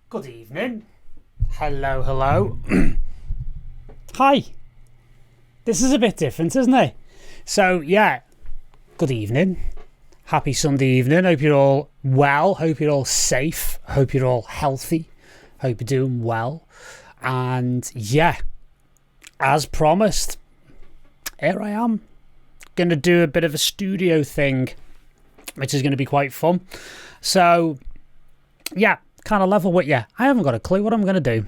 Good evening. Hello, hello. Hi. This is a bit different, isn't it? So, yeah, good evening. Happy Sunday evening. Hope you're all well. Hope you're all safe. Hope you're all healthy. Hope you're doing well. And, yeah, as promised, here I am. Going to do a bit of a studio thing, which is going to be quite fun. So, yeah, kind of level with you. I haven't got a clue what I'm going to do,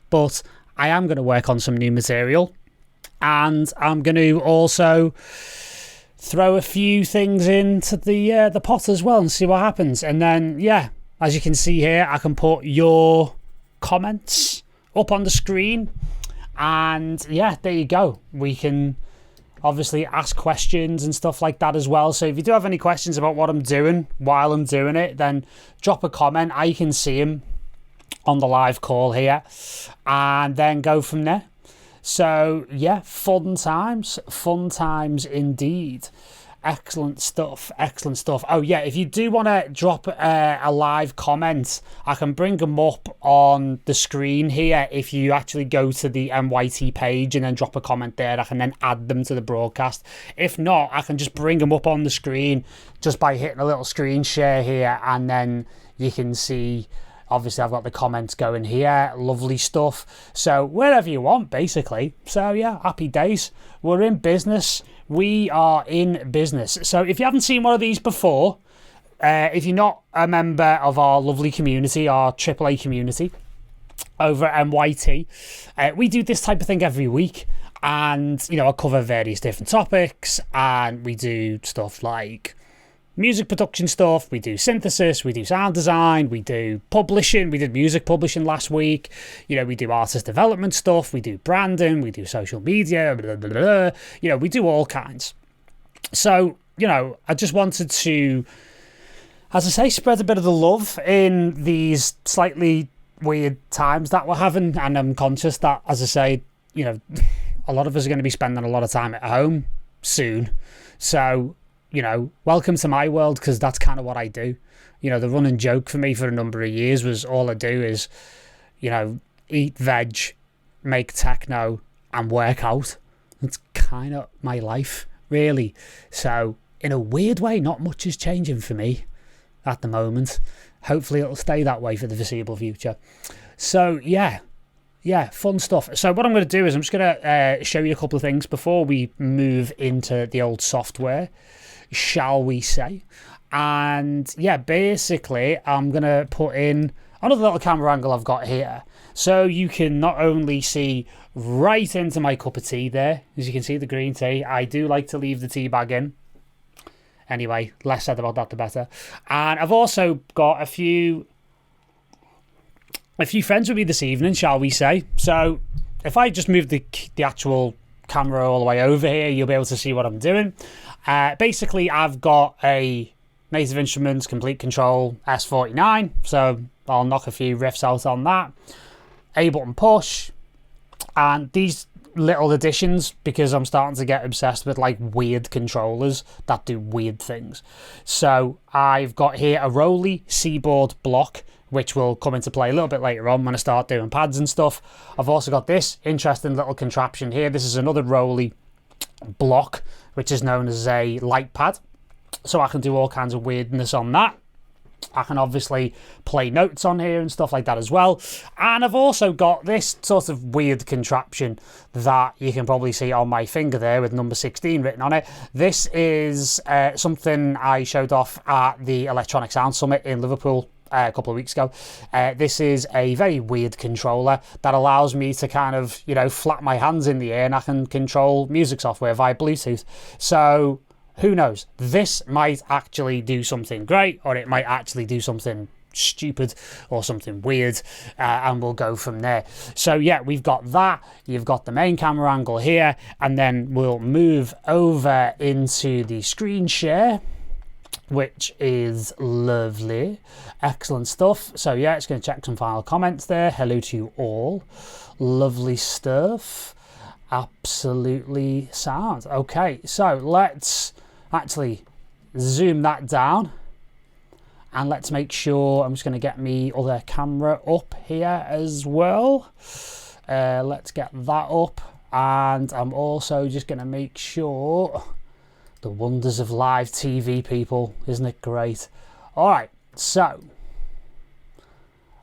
but I am going to work on some new material, and I'm going to also throw a few things into the pot as well and see what happens. And then, yeah, as you can see here, I can put your comments up on the screen, and yeah, there you go. We can obviously ask questions and stuff like that as well. So if you do have any questions about what I'm doing while I'm doing it, then drop a comment. I can see them on the live call here, and then go from there. So yeah, fun times indeed. Excellent stuff. Oh yeah, if you do want to drop a live comment, I can bring them up on the screen here. If you actually go to the MYT page and then drop a comment there, I can then add them to the broadcast. If not, I can just bring them up on the screen just by hitting a little screen share here, and then you can see, obviously I've got the comments going here. Lovely stuff. So wherever you want, basically. So yeah, happy days. We're in business. We are in business. So if you haven't seen one of these before, if you're not a member of our lovely community, our AAA community over at MYT, we do this type of thing every week. And, you know, I cover various different topics, and we do stuff like music production stuff, we do synthesis, we do sound design, we do publishing, we did music publishing last week, you know, we do artist development stuff, we do branding, we do social media, blah, blah, blah. You know, we do all kinds. So, you know, I just wanted to, as I say, spread a bit of the love in these slightly weird times that we're having, and I'm conscious that, as I say, you know, a lot of us are going to be spending a lot of time at home soon. So, you know, welcome to my world, because that's kind of what I do. You know, the running joke for me for a number of years was all I do is, you know, eat veg, make techno, and work out. It's kind of my life, really. So, in a weird way, not much is changing for me at the moment. Hopefully it'll stay that way for the foreseeable future. So, yeah, fun stuff. So what I'm going to do is I'm just going to show you a couple of things before we move into the old software, shall we say. And yeah, basically I'm going to put in another little camera angle I've got here, so you can not only see right into my cup of tea there, as you can see the green tea. I do like to leave the tea bag in. Anyway, less said about that the better. And I've also got a few friends with me this evening, shall we say. So if I just move the actual camera all the way over here, you'll be able to see what I'm doing. Basically, I've got a Native Instruments Complete Control S49, so I'll knock a few riffs out on that. Ableton Push, and these little additions, because I'm starting to get obsessed with like weird controllers that do weird things. So I've got here a Roly Seaboard block, which will come into play a little bit later on when I start doing pads and stuff. I've also got this interesting little contraption here. This is another Roly block, which is known as a Lightpad. So I can do all kinds of weirdness on that. I can obviously play notes on here and stuff like that as well. And I've also got this sort of weird contraption that you can probably see on my finger there with number 16 written on it. This is something I showed off at the Electronic Sound Summit in Liverpool a couple of weeks ago. This is a very weird controller that allows me to kind of, you know, flap my hands in the air, and I can control music software via Bluetooth. So who knows? This might actually do something great, or it might actually do something stupid or something weird, and we'll go from there. So yeah, we've got that. You've got the main camera angle here, and then we'll move over into the screen share, which is lovely. Excellent stuff. So yeah, it's going to check some final comments there. Hello to you all. Lovely stuff. Absolutely sound. Okay, so let's actually zoom that down, And let's make sure, I'm just going to get me other camera up here as well. Let's get that up. And I'm also just going to make sure, the wonders of live TV, people, isn't it great? All right, so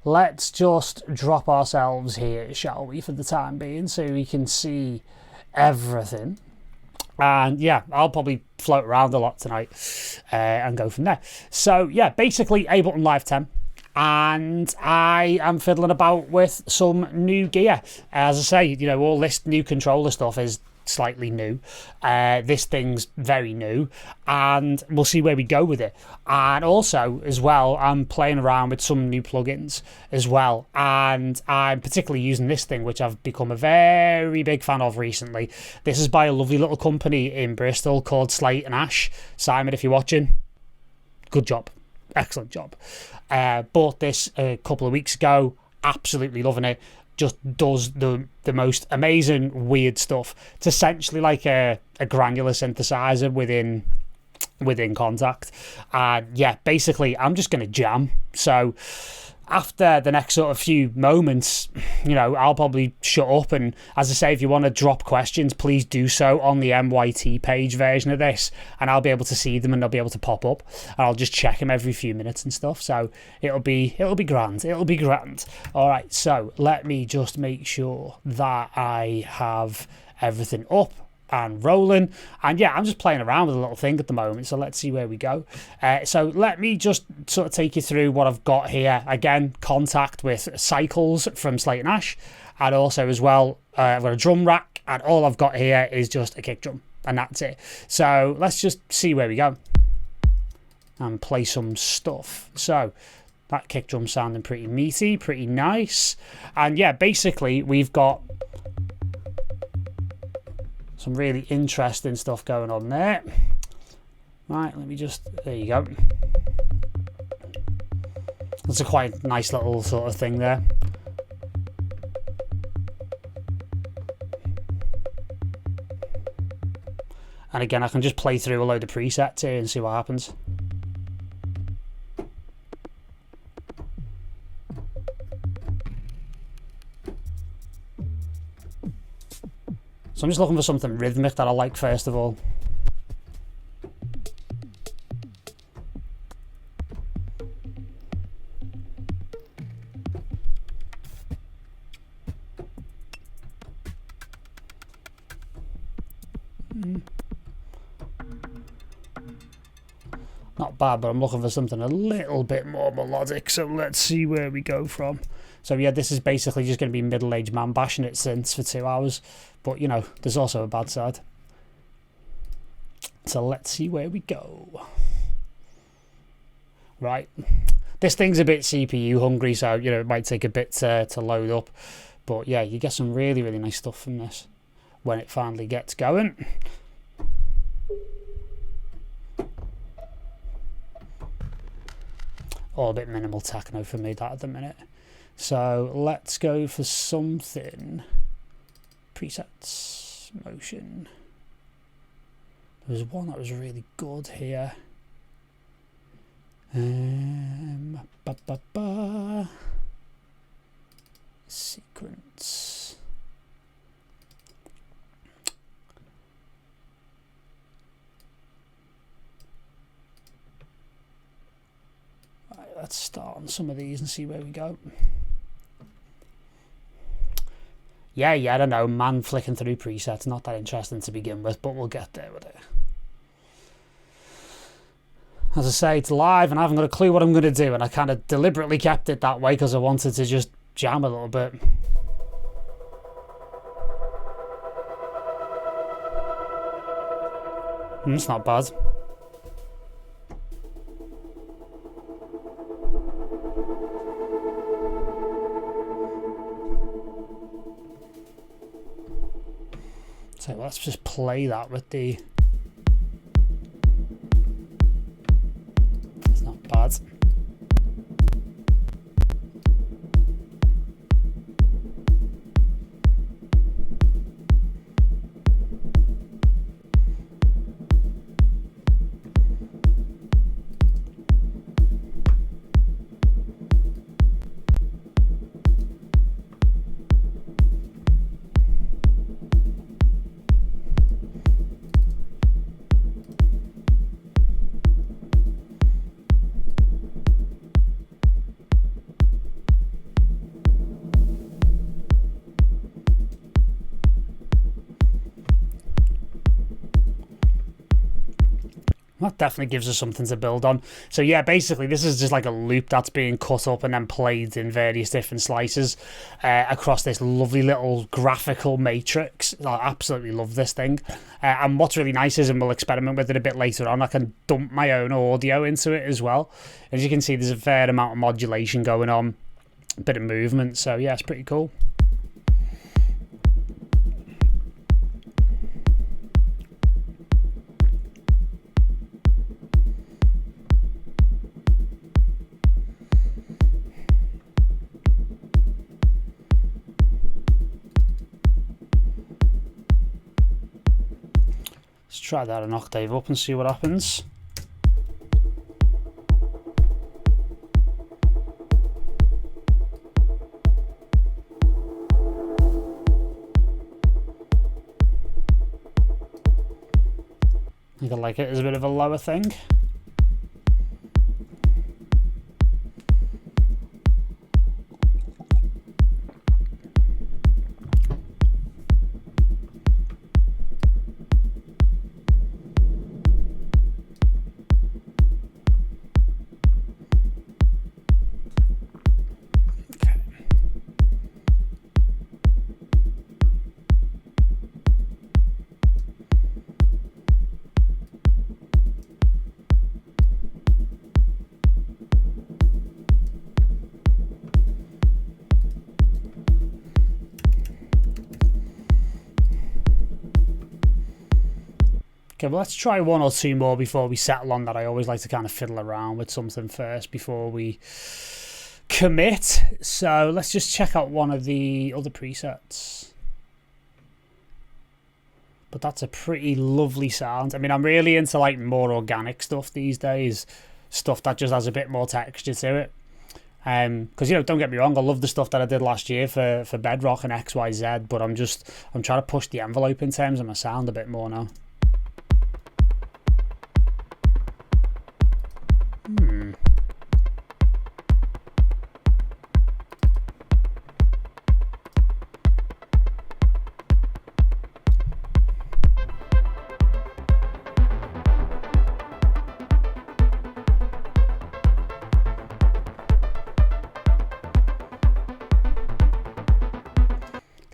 let's just drop ourselves here, shall we, for the time being, so we can see everything. And yeah, I'll probably float around a lot tonight and go from there. So yeah, basically Ableton Live 10. And I am fiddling about with some new gear. As I say, you know, all this new controller stuff is slightly new. This thing's very new, and we'll see where we go with it. And also, as well, I'm playing around with some new plugins as well. And I'm particularly using this thing, which I've become a very big fan of recently. This is by a lovely little company in Bristol called Slate Ash. Simon, if you're watching, good job. Excellent job. Bought this a couple of weeks ago. Absolutely loving it. Just does the most amazing weird stuff. It's essentially like a granular synthesizer within Kontakt. And yeah, basically I'm just going to jam. So after the next sort of few moments, you know, I'll probably shut up. And as I say, if you want to drop questions, please do so on the MYT page version of this, and I'll be able to see them and they'll be able to pop up, and I'll just check them every few minutes and stuff. So it'll be grand. It'll be grand. All right. So let me just make sure that I have everything up and rolling. And yeah, I'm just playing around with a little thing at the moment, so let's see where we go. So let me just sort of take you through what I've got here. Again, Kontakt with Cycles from Slate Ash, and also as well I've got a drum rack, and all I've got here is just a kick drum, and that's it. So let's just see where we go and play some stuff. So that kick drum sounding pretty meaty, pretty nice. And yeah, basically we've got some really interesting stuff going on there. Right, let me just, there you go. That's a quite nice little sort of thing there. And again, I can just play through a load of presets here and see what happens. So I'm just looking for something rhythmic that I like first of all. Not bad, but I'm looking for something a little bit more melodic, so let's see where we go from. So yeah, this is basically just going to be middle-aged man bashing at synths for 2 hours, but you know, there's also a bad side. So let's see where we go. Right, this thing's a bit CPU hungry, so you know, it might take a bit to load up, but yeah, you get some really, really nice stuff from this when it finally gets going. All a bit minimal techno for me, that at the minute. So let's go for something. Presets, motion. There was one that was really good here. Sequence. Right, let's start on some of these and see where we go. Yeah, I don't know, man flicking through presets, not that interesting to begin with, but we'll get there with it. As I say, it's live and I haven't got a clue what I'm going to do, and I kind of deliberately kept it that way because I wanted to just jam a little bit. It's not bad. So let's just play that with the... It's not bad. That definitely gives us something to build on. So yeah, basically this is just like a loop that's being cut up and then played in various different slices across this lovely little graphical matrix. I absolutely love this thing. And what's really nice is, and we'll experiment with it a bit later on, I can dump my own audio into it as well. As you can see, there's a fair amount of modulation going on, a bit of movement. So yeah, it's pretty cool. Let's try that an octave up and see what happens. I think I like it as a bit of a lower thing. Okay, well, let's try one or two more before we settle on that. I always like to kind of fiddle around with something first before we commit. So let's just check out one of the other presets. But that's a pretty lovely sound. I mean, I'm really into like more organic stuff these days. Stuff that just has a bit more texture to it. Because, you know, don't get me wrong, I love the stuff that I did last year for Bedrock and XYZ, but I'm trying to push the envelope in terms of my sound a bit more now.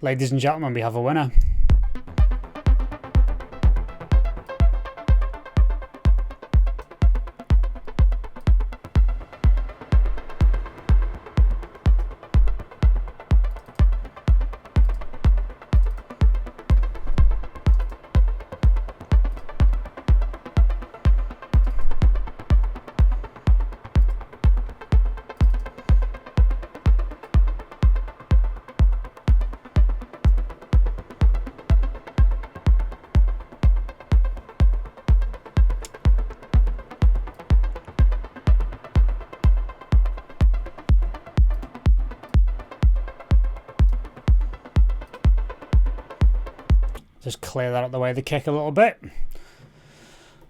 Ladies and gentlemen, we have a winner. Just clear that out the way of the kick a little bit.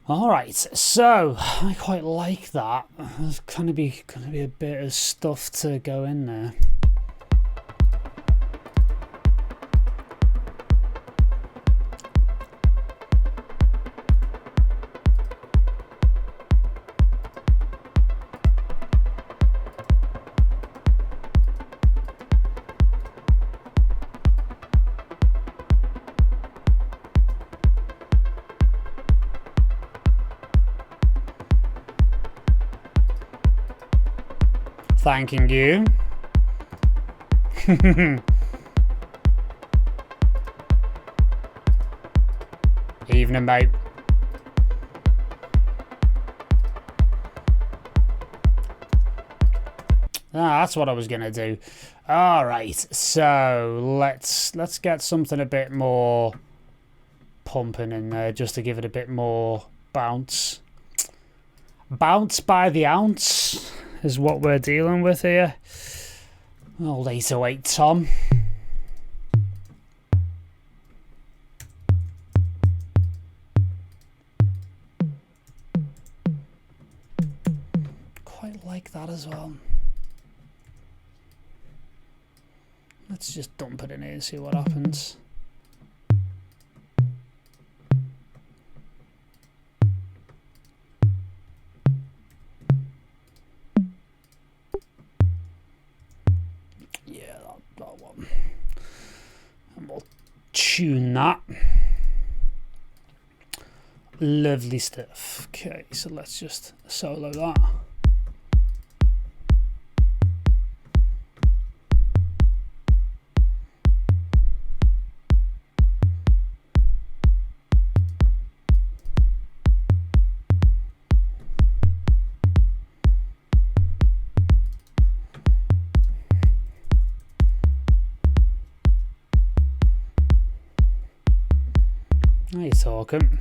Alright, so I quite like that. There's gonna be a bit of stuff to go in there. Thanking you. Evening, mate. That's what I was gonna do. All right, so let's get something a bit more pumping in there, just to give it a bit more bounce. Bounce by the ounce is what we're dealing with here. Old 808 Tom. Quite like that as well. Let's just dump it in here and see what happens. tune that. Lovely stuff. Okay, so let's just solo that. Now you're talking.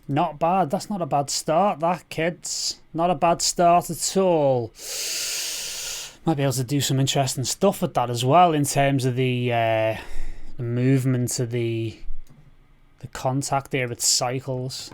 Not bad. That's not a bad start, that, kids. Not a bad start at all. Might be able to do some interesting stuff with that as well in terms of the movement of the Kontakt there with Cycles.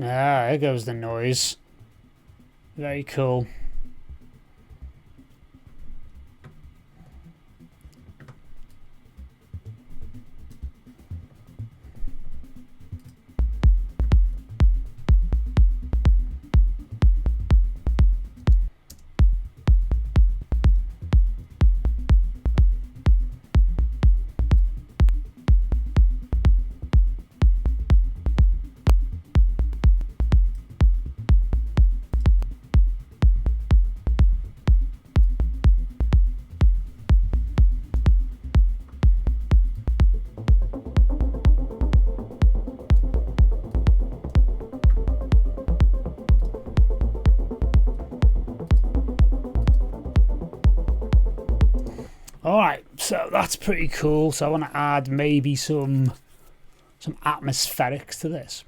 Ah, there goes the noise. Very cool. Alright, so that's pretty cool. So I want to add maybe some atmospherics to this.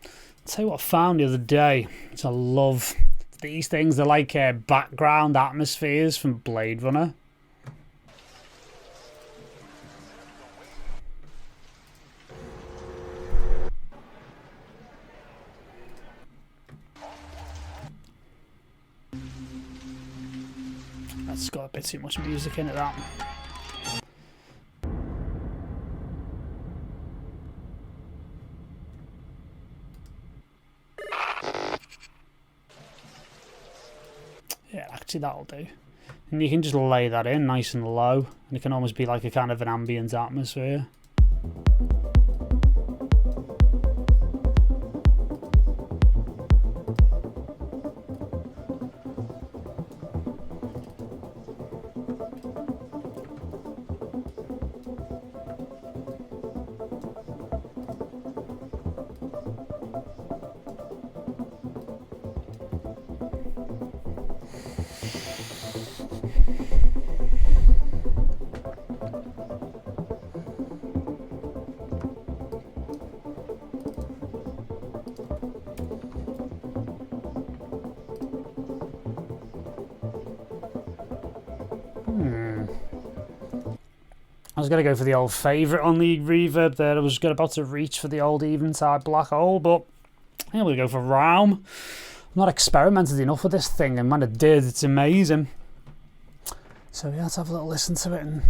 I'll tell you what I found the other day, which I love. These things, they're like background atmospheres from Blade Runner. That's got a bit too much music in it, that. Yeah, actually that'll do. And you can just lay that in nice and low, and it can almost be like a kind of an ambient atmosphere. I was going to go for the old favourite on the reverb there. I was about to reach for the old Eventide Black Hole, but I'm going to go for Realm. I've not experimented enough with this thing, and when I did, it's amazing. So yeah, let's have a little listen to it. And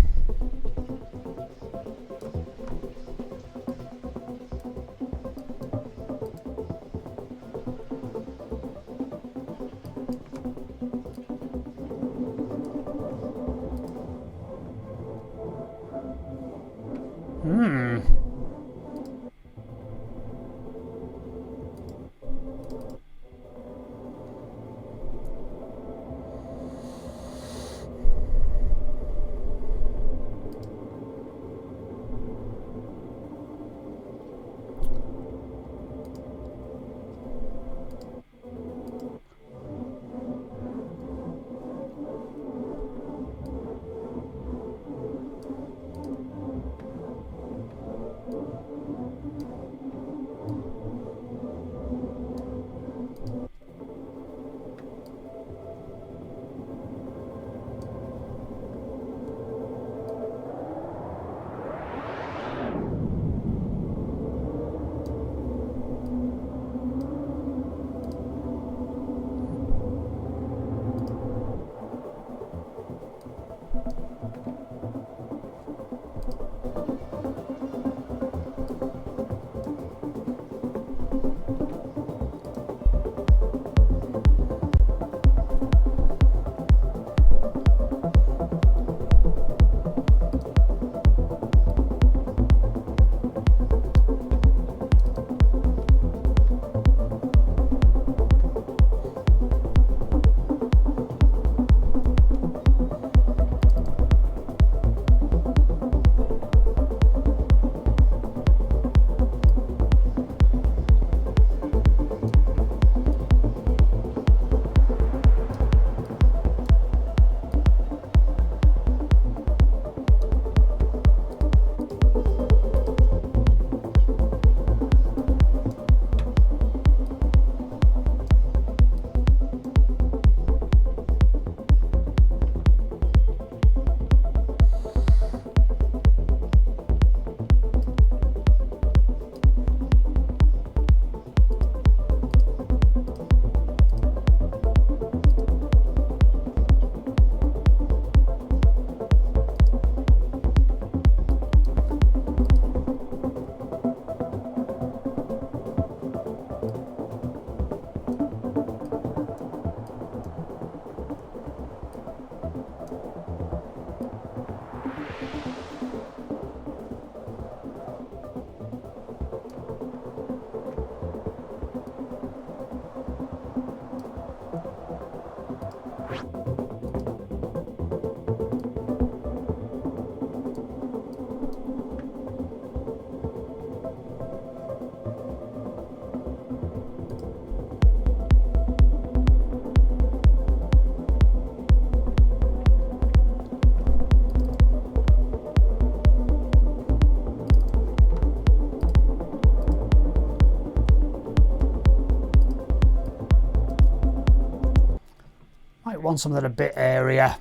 want something a bit airier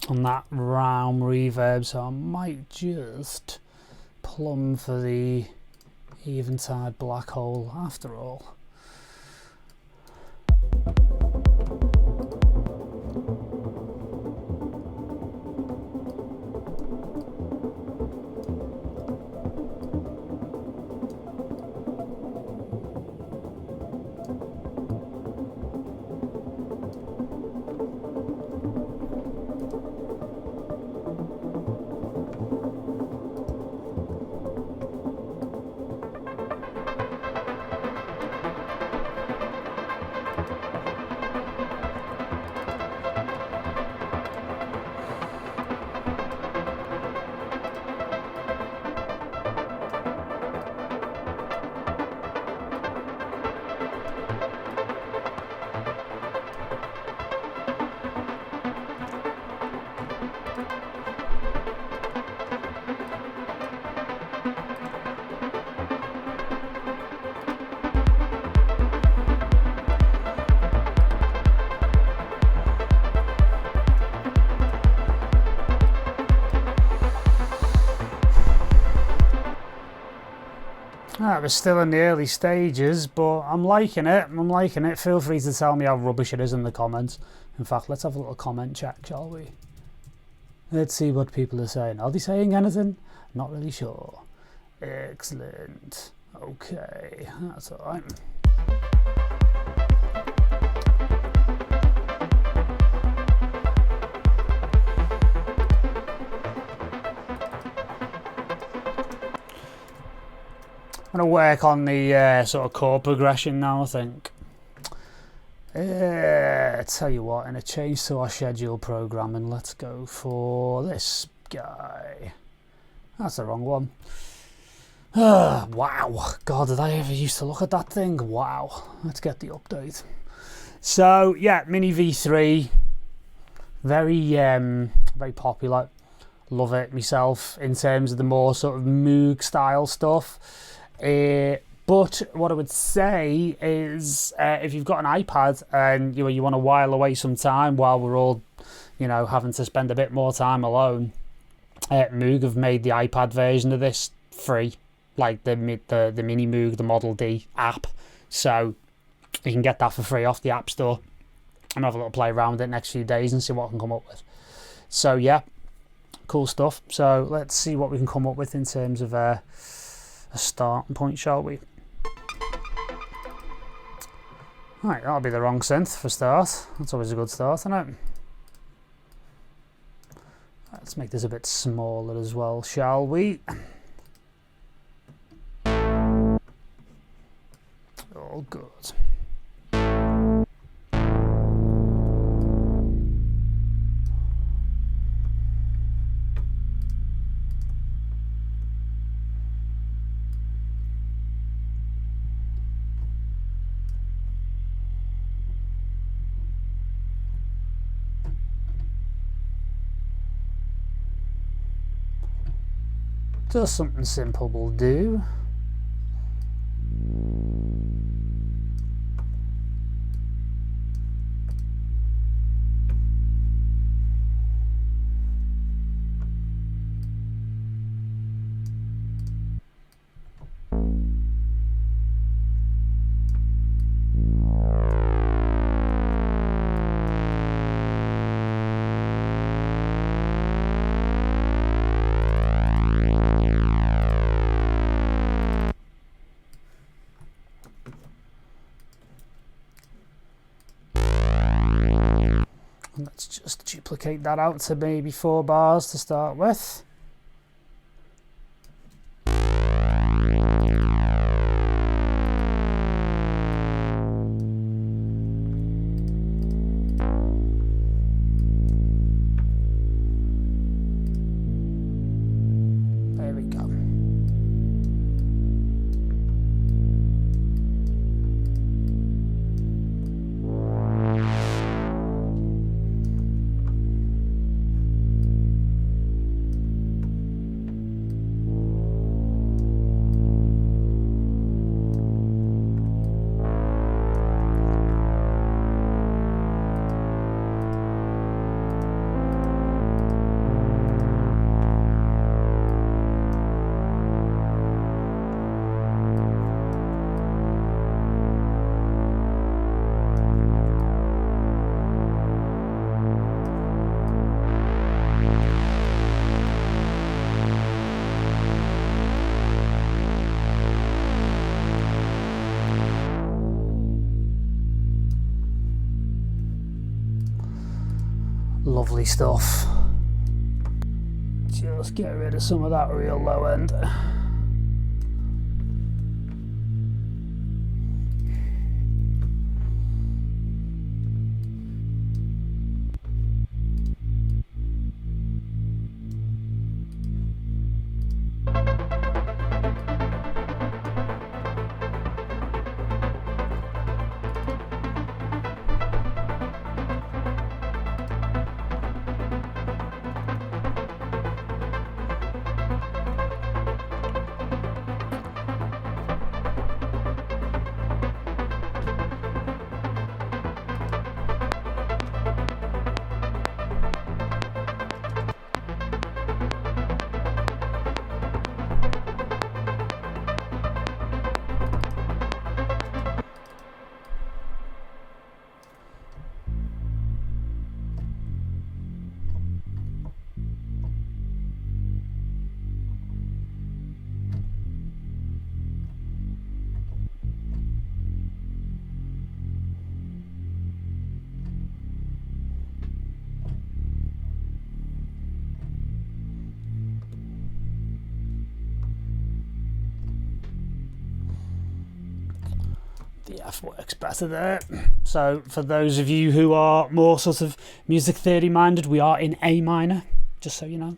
on that Realm reverb, so I might just plumb for the Eventide Black Hole after all. We're still in the early stages, but I'm liking it. I'm liking it. Feel free to tell me how rubbish it is in the comments. In fact, let's have a little comment check, shall we? Let's see what people are saying. Are they saying anything? Not really sure. Excellent. Okay, that's all right. I'm going to work on the sort of chord progression now, I think. Tell you what, in a change to our schedule programming, let's go for this guy. That's the wrong one. Wow, God, did I ever used to look at that thing? Wow, let's get the update. So yeah, Mini V3, very popular. Love it myself in terms of the more sort of Moog style stuff. But what I would say is, if you've got an iPad and you want to while away some time while we're all, having to spend a bit more time alone, Moog have made the iPad version of this free, like the Mini Moog, the Model D app. So you can get that for free off the App Store and have a little play around with it next few days and see what I can come up with. So yeah, cool stuff. So let's see what we can come up with in terms of a starting point, shall we? Right, that'll be the wrong synth for start. That's always a good start, isn't it? Let's make this a bit smaller as well, shall we? All good. Just something simple will do. Let's just duplicate that out to maybe 4 bars to start with. There we go. Lovely stuff. Just get rid of some of that real low end. F works better there. So for those of you who are more sort of music theory minded, we are in A minor, just so you know.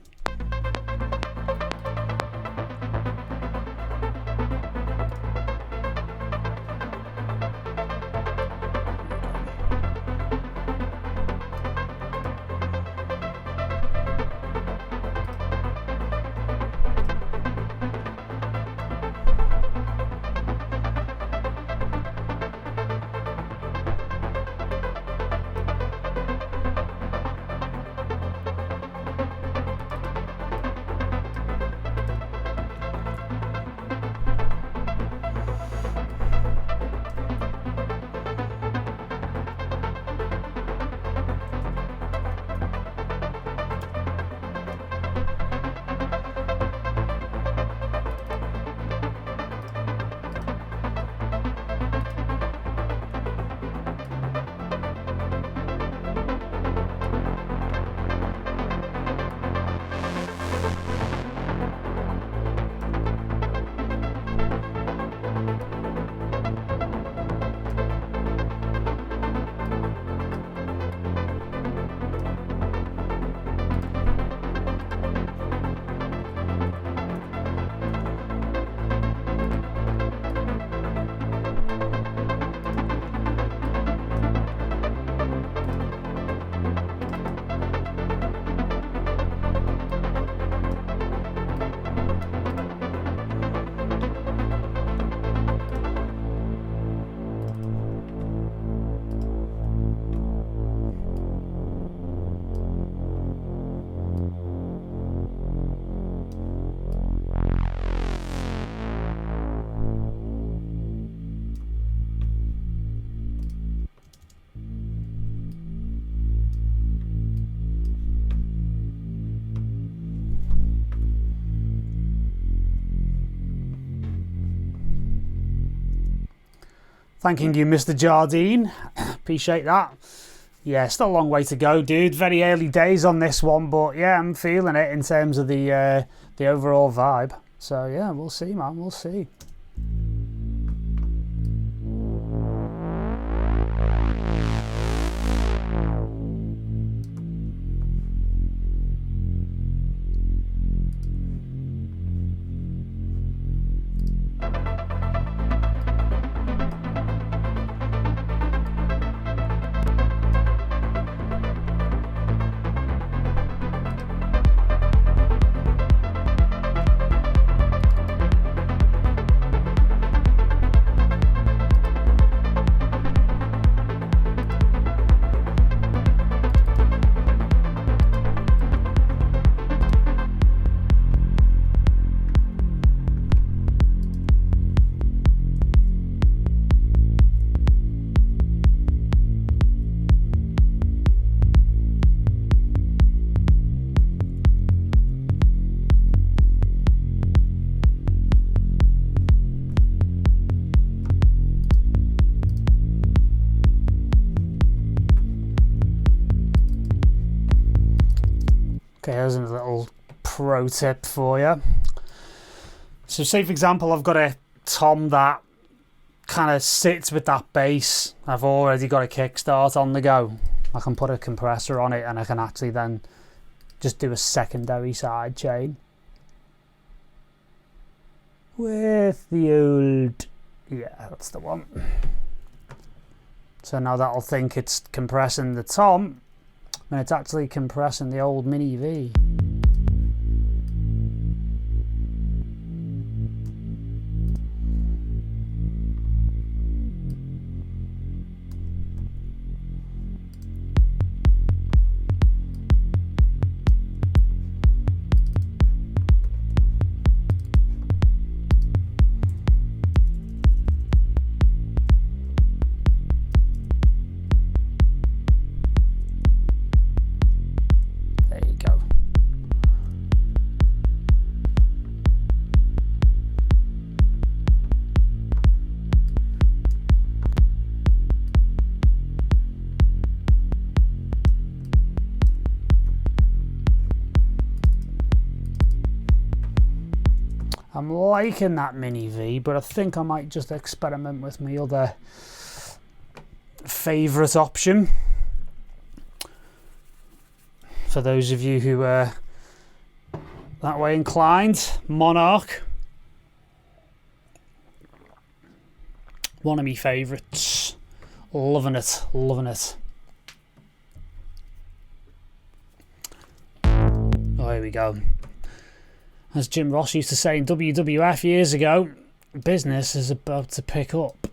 Thanking you, Mr. Jardine. Appreciate that. Yeah, still a long way to go, dude. Very early days on this one, but yeah, I'm feeling it in terms of the overall vibe. So yeah, we'll see, man. We'll see. Okay, here's a little pro tip for you. So say for example, I've got a tom that kind of sits with that bass. I've already got a kickstart on the go. I can put a compressor on it and I can actually then just do a secondary side chain with the old, yeah, that's the one. So now that'll think it's compressing the tom, and it's actually compressing the old mini V. I'm liking that mini V, but I think I might just experiment with my other favourite option. For those of you who are that way inclined, Monarch. One of my favourites. Loving it, loving it. Oh, here we go. As Jim Ross used to say in WWF years ago, business is about to pick up.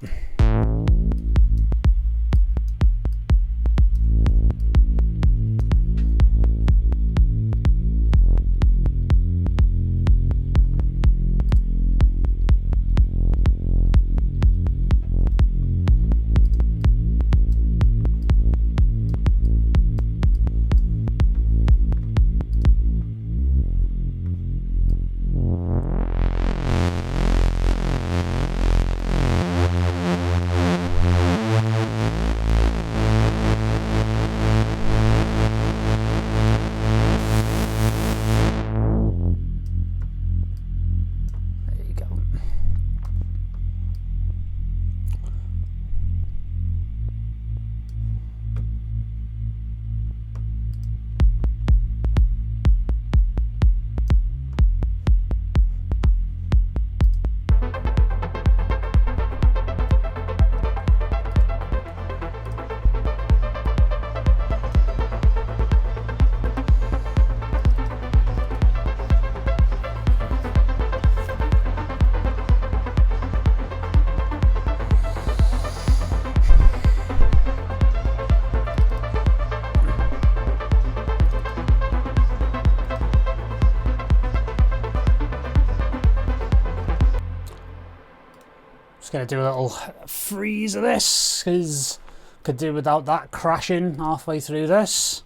Gonna do a little freeze of this because could do without that crashing halfway through this.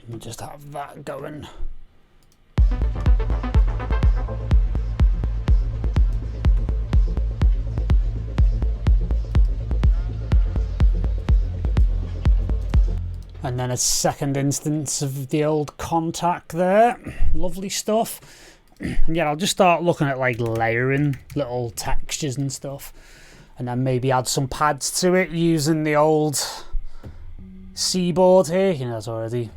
And just have that going. And then a second instance of the old Kontakt there. Lovely stuff. And yeah, I'll just start looking at like layering little textures and stuff. And then maybe add some pads to it using the old C board here. You know, it's already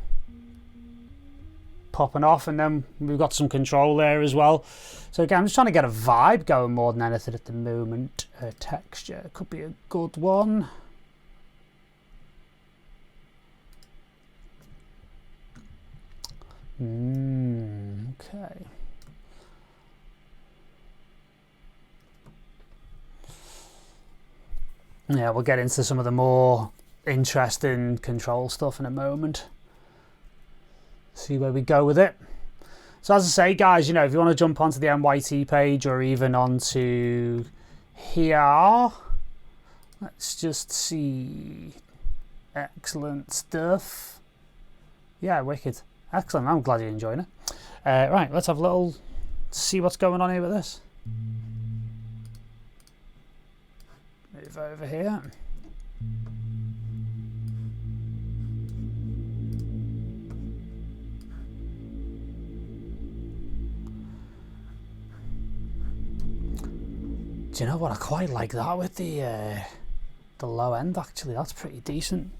popping off. And then we've got some control there as well. So again, I'm just trying to get a vibe going more than anything at the moment. Texture could be a good one. Okay. Yeah, we'll get into some of the more interesting control stuff in a moment. See where we go with it. So as I say, guys, you know, if you want to jump onto the MYT page or even onto here, let's just see. Excellent stuff. Yeah, wicked. Excellent, I'm glad you're enjoying it. Right, let's have a little, see what's going on here with this. Move over here. Do you know what, I quite like that with the low end actually, that's pretty decent.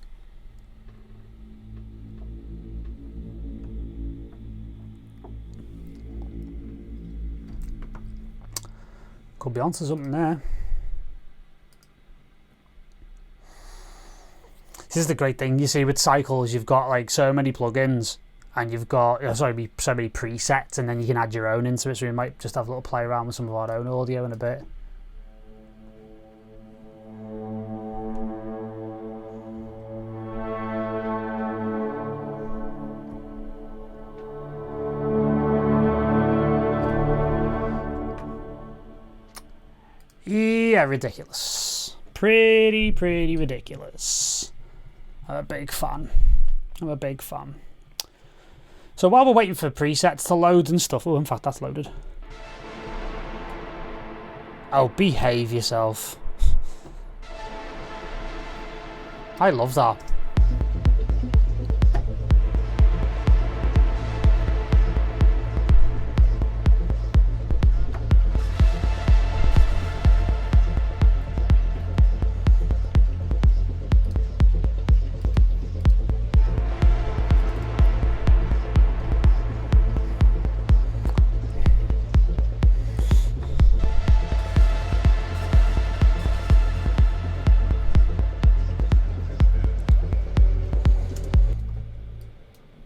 Could be onto something there. This is the great thing, you see with Cycles, you've got like so many plugins and you've got so many presets, and then you can add your own into it, so we might just have a little play around with some of our own audio in a bit. Yeah, ridiculous. Pretty ridiculous. I'm a big fan. I'm a big fan. So while we're waiting for presets to load and stuff, oh, in fact, that's loaded. Oh, behave yourself. I love that.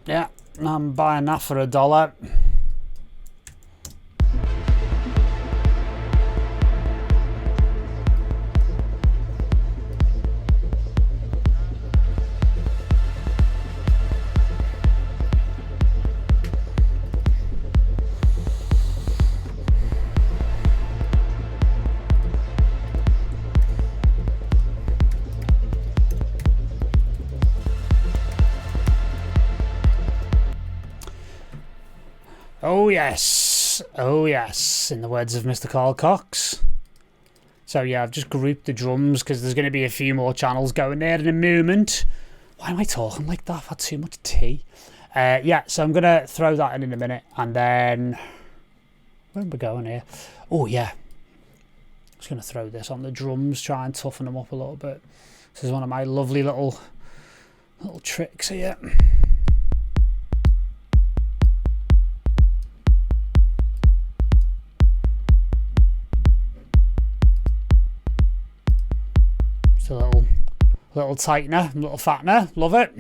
Yeah, I'm buying that for $1. Oh yes, in the words of Mr. Carl Cox. So yeah, I've just grouped the drums because there's going to be a few more channels going there in a moment. Why am I talking like that? I've had too much tea. Yeah, so I'm going to throw that in a minute, and then where am I going here? Oh yeah, I'm just going to throw this on the drums, try and toughen them up a little bit. This is one of my lovely little tricks here. Just a little tightener, a little fattener, love it.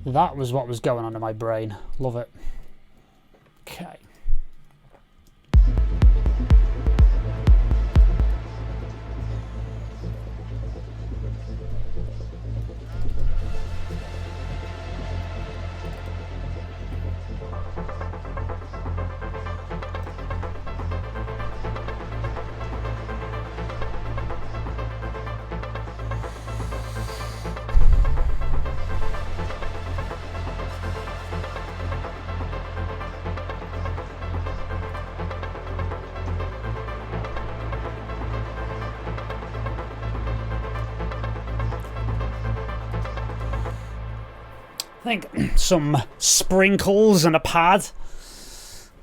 That was what was going on in my brain. Love it. Okay. I think some sprinkles and a pad,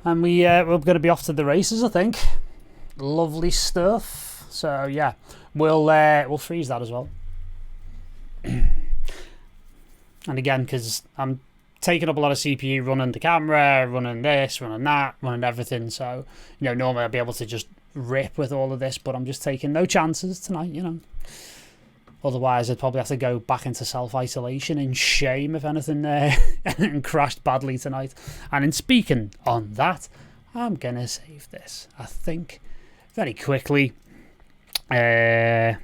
and we're going to be off to the races. I think. Lovely stuff. So yeah, we'll freeze that as well. And again, because I'm taking up a lot of CPU, running the camera, running this, running that, running everything. So normally I'd be able to just rip with all of this, but I'm just taking no chances tonight. Otherwise, I'd probably have to go back into self-isolation in shame if anything and crashed badly tonight. And in speaking on that, I'm going to save this, I think, very quickly. In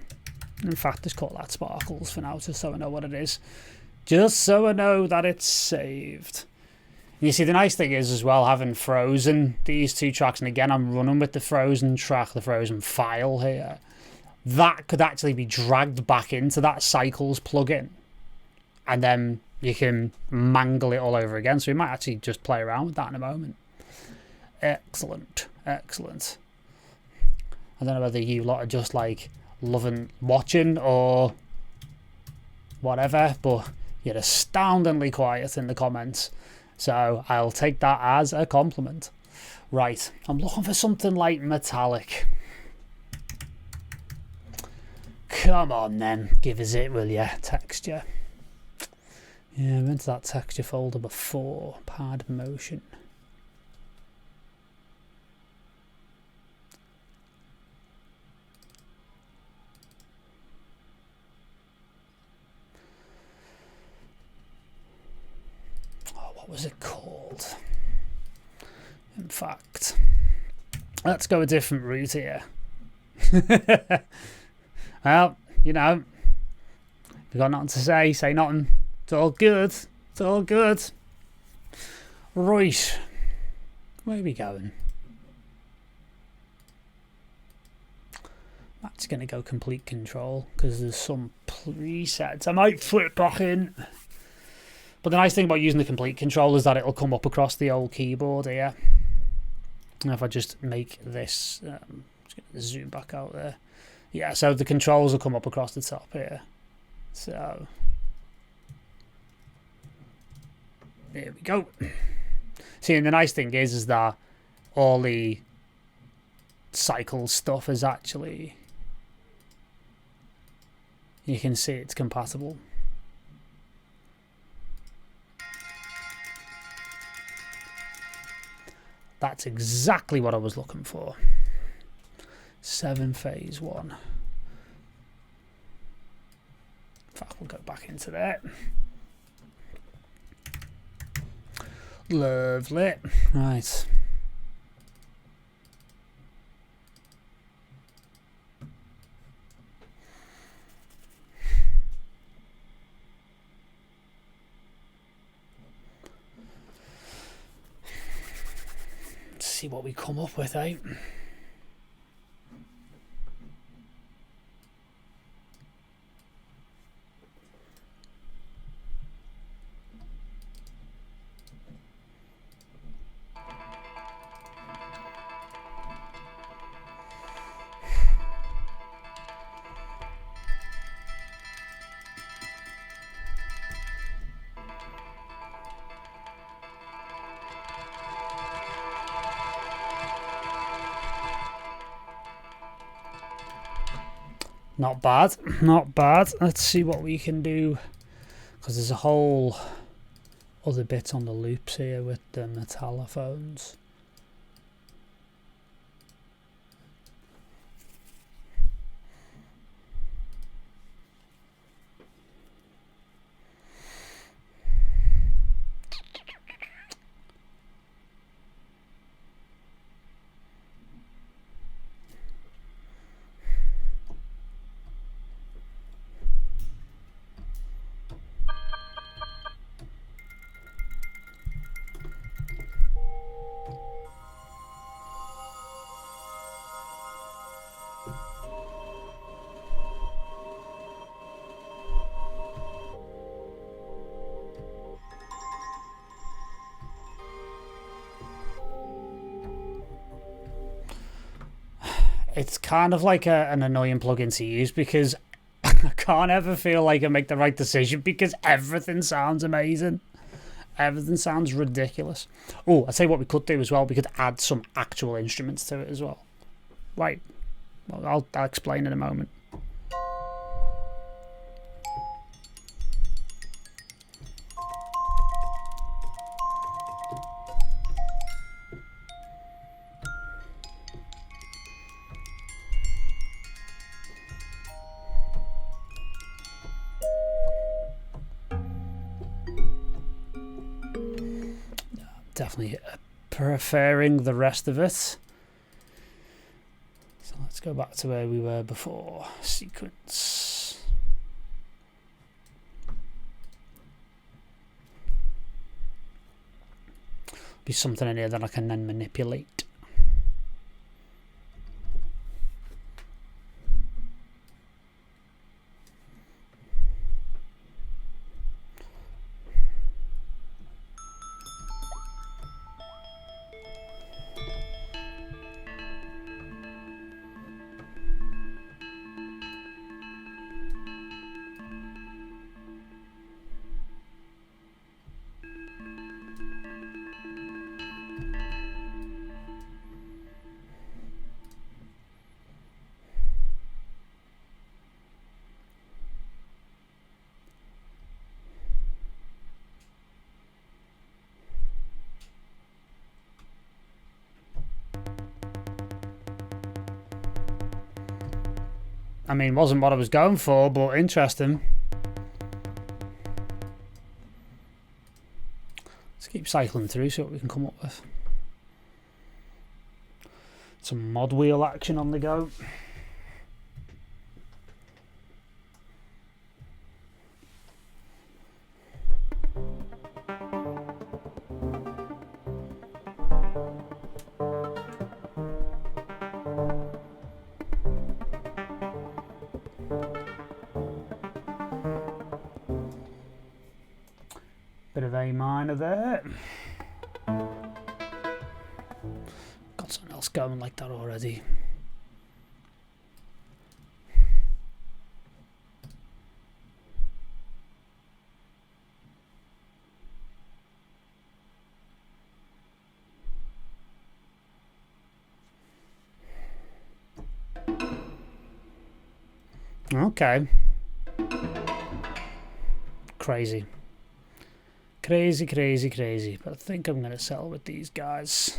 fact, just call that Sparkles for now, just so I know what it is. Just so I know that it's saved. And you see, the nice thing is as well, having frozen these two tracks, and again, I'm running with the frozen track, the frozen file here. That could actually be dragged back into that Cycles plugin, and then you can mangle it all over again. So we might actually just play around with that in a moment. Excellent. I don't know whether you lot are just like loving watching or whatever, but you're astoundingly quiet in the comments. So I'll take that as a compliment. Right, I'm looking for something like metallic. Come on then, give us it, will ya? Texture. Yeah, I went to that texture folder before. Pad motion. Oh, what was it called? In fact, let's go a different route here. Well, you know, if you got nothing to say nothing. It's all good. It's all good. Right. Where are we going? That's going to go complete control because there's some presets. I might flip back in. But the nice thing about using the complete control is that it'll come up across the old keyboard here. And if I just make this, I'm just going to zoom back out there. Yeah, so the controls will come up across the top here. So there we go. See, and the nice thing is that all the cycle stuff is actually, you can see it's compatible. That's exactly what I was looking for. 7 phase 1. In fact, we'll go back into that. Lovely. Right. Let's see what we come up with, eh? Not bad, not bad. Let's see what we can do, because there's a whole other bit on the loops here with the metallophones. It's kind of like an annoying plugin to use because I can't ever feel like I make the right decision because everything sounds amazing. Everything sounds ridiculous. Oh, I'll tell you what we could do as well. We could add some actual instruments to it as well. Right. Well, I'll explain in a moment. Definitely preferring the rest of it. So let's go back to where we were before. Sequence. Be something in here that I can then manipulate. I mean, wasn't what I was going for, but interesting. Let's keep cycling through, see what we can come up with. Some mod wheel action on the go. Bit of A minor there. Got something else going like that already. Okay. Crazy. Crazy, crazy, crazy. But I think I'm going to settle with these guys.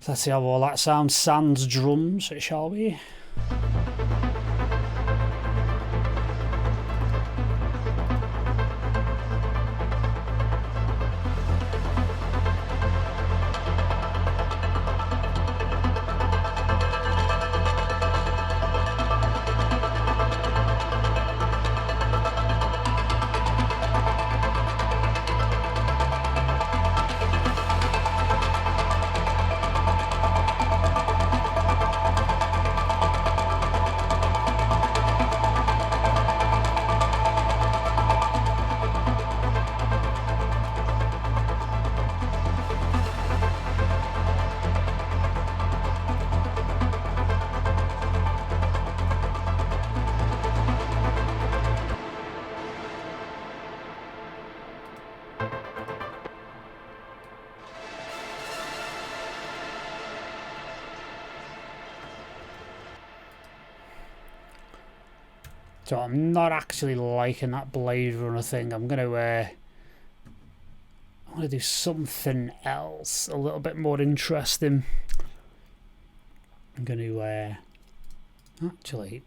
Let's see how all that sounds. Sans drums, shall we? So I'm not actually liking that Blade Runner thing. I'm gonna do something else, a little bit more interesting. I'm gonna actually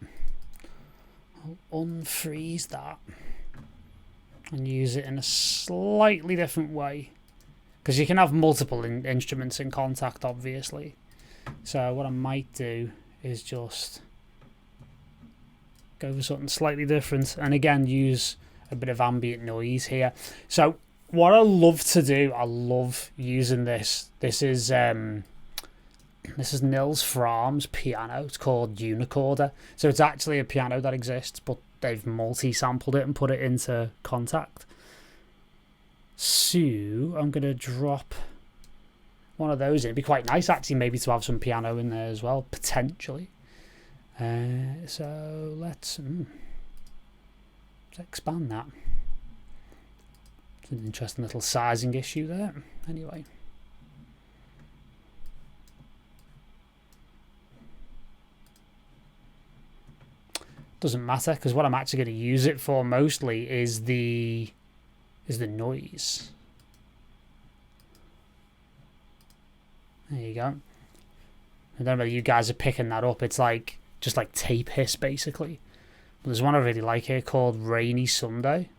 I'll unfreeze that and use it in a slightly different way, because you can have multiple instruments in Kontakt, obviously. So what I might do is just go for something slightly different, and again use a bit of ambient noise here. So what I love to do, I love using this. This is Nils Fram's piano. It's called Unicorder. So it's actually a piano that exists, but they've multi-sampled it and put it into Kontakt. So I'm gonna drop one of those in. It'd be quite nice actually, maybe to have some piano in there as well, potentially. So let's expand that. It's an interesting little sizing issue there. Anyway. Doesn't matter, because what I'm actually going to use it for mostly is the noise. There you go. I don't know whether you guys are picking that up. It's like just like tape hiss basically. But there's one I really like here called Rainy Sunday.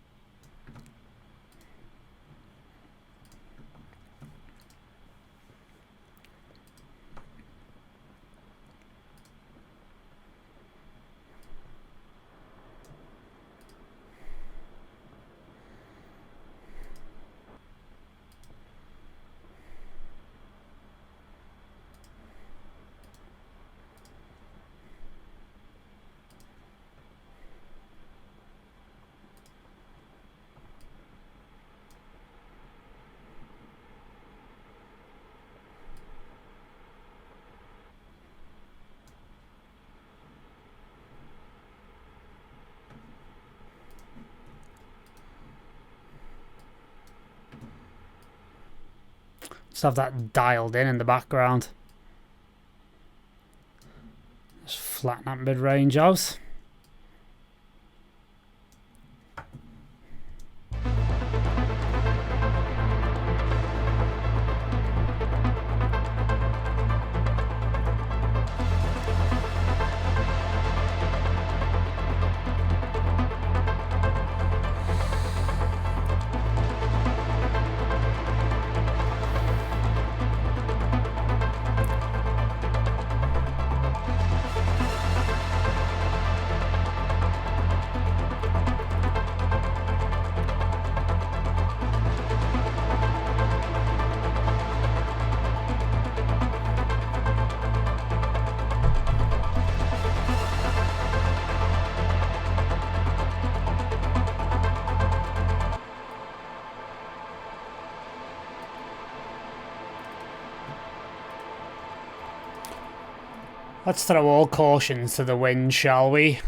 Just have that dialed in the background. Just flatten that mid-range out. Let's throw all cautions to the wind, shall we?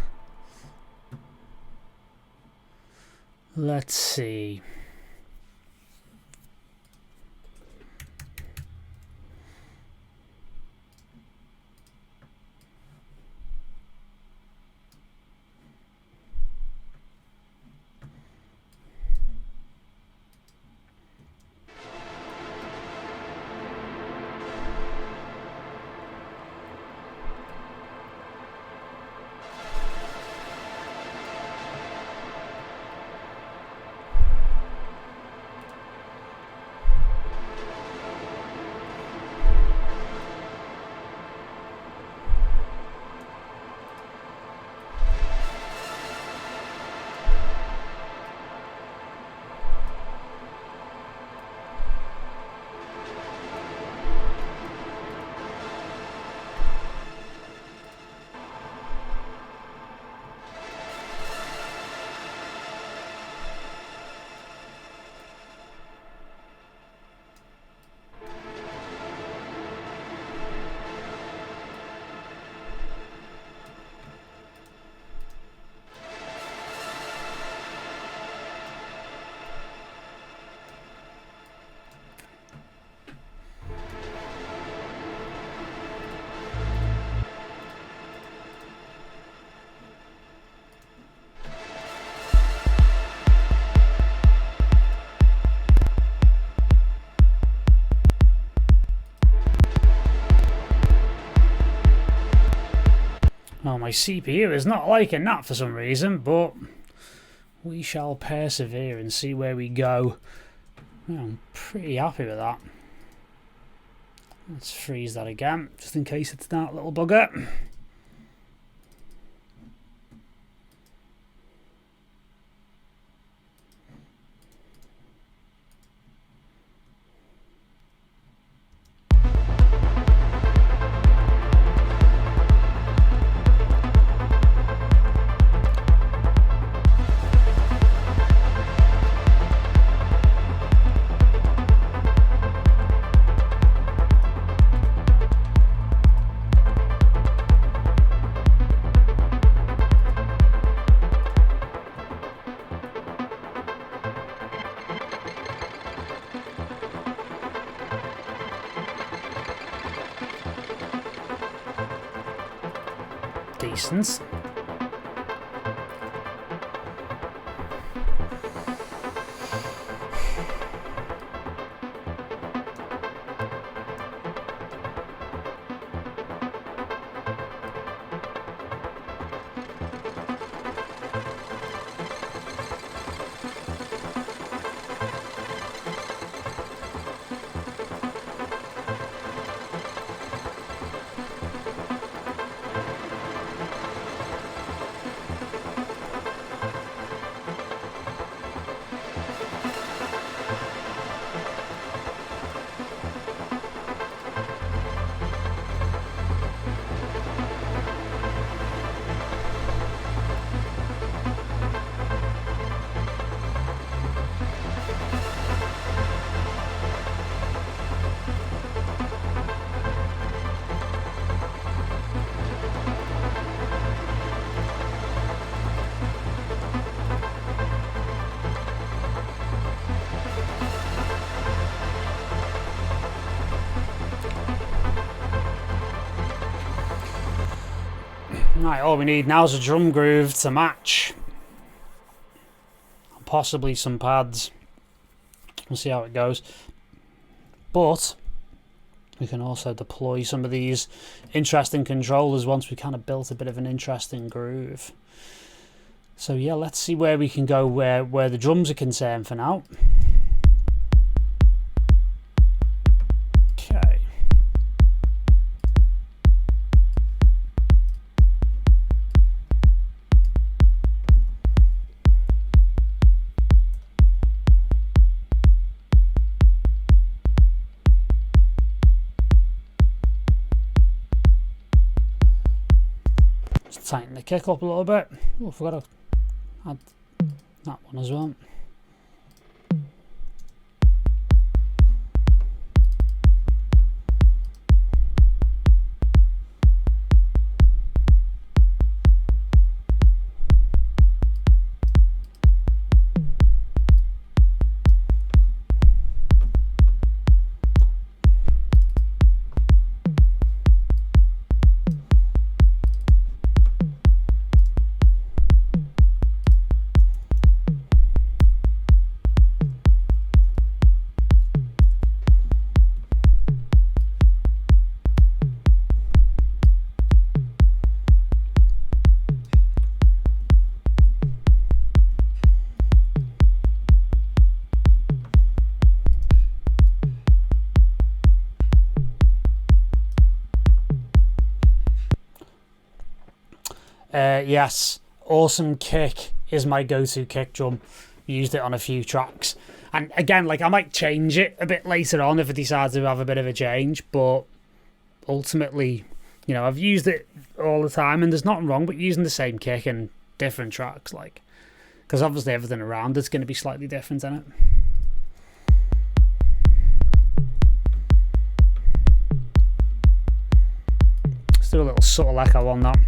Let's see. Well, my CPU is not liking that for some reason, but we shall persevere and see where we go. Well, I'm pretty happy with that. Let's freeze that again, just in case it's that little bugger. Decent. Right, all we need now is a drum groove to match. And possibly some pads. We'll see how it goes. But we can also deploy some of these interesting controllers once we kind of built a bit of an interesting groove. So yeah, let's see where we can go where the drums are concerned for now. Okay. Just tighten the kick up a little bit. Oh, I forgot to add that one as well. Yes, awesome kick is my go-to kick drum. Used it on a few tracks, and again, like, I might change it a bit later on if I decide to have a bit of a change, but ultimately, you know, I've used it all the time, and there's nothing wrong with using the same kick in different tracks, like, because obviously everything around it's going to be slightly different in it. Let's do a little subtle echo on that.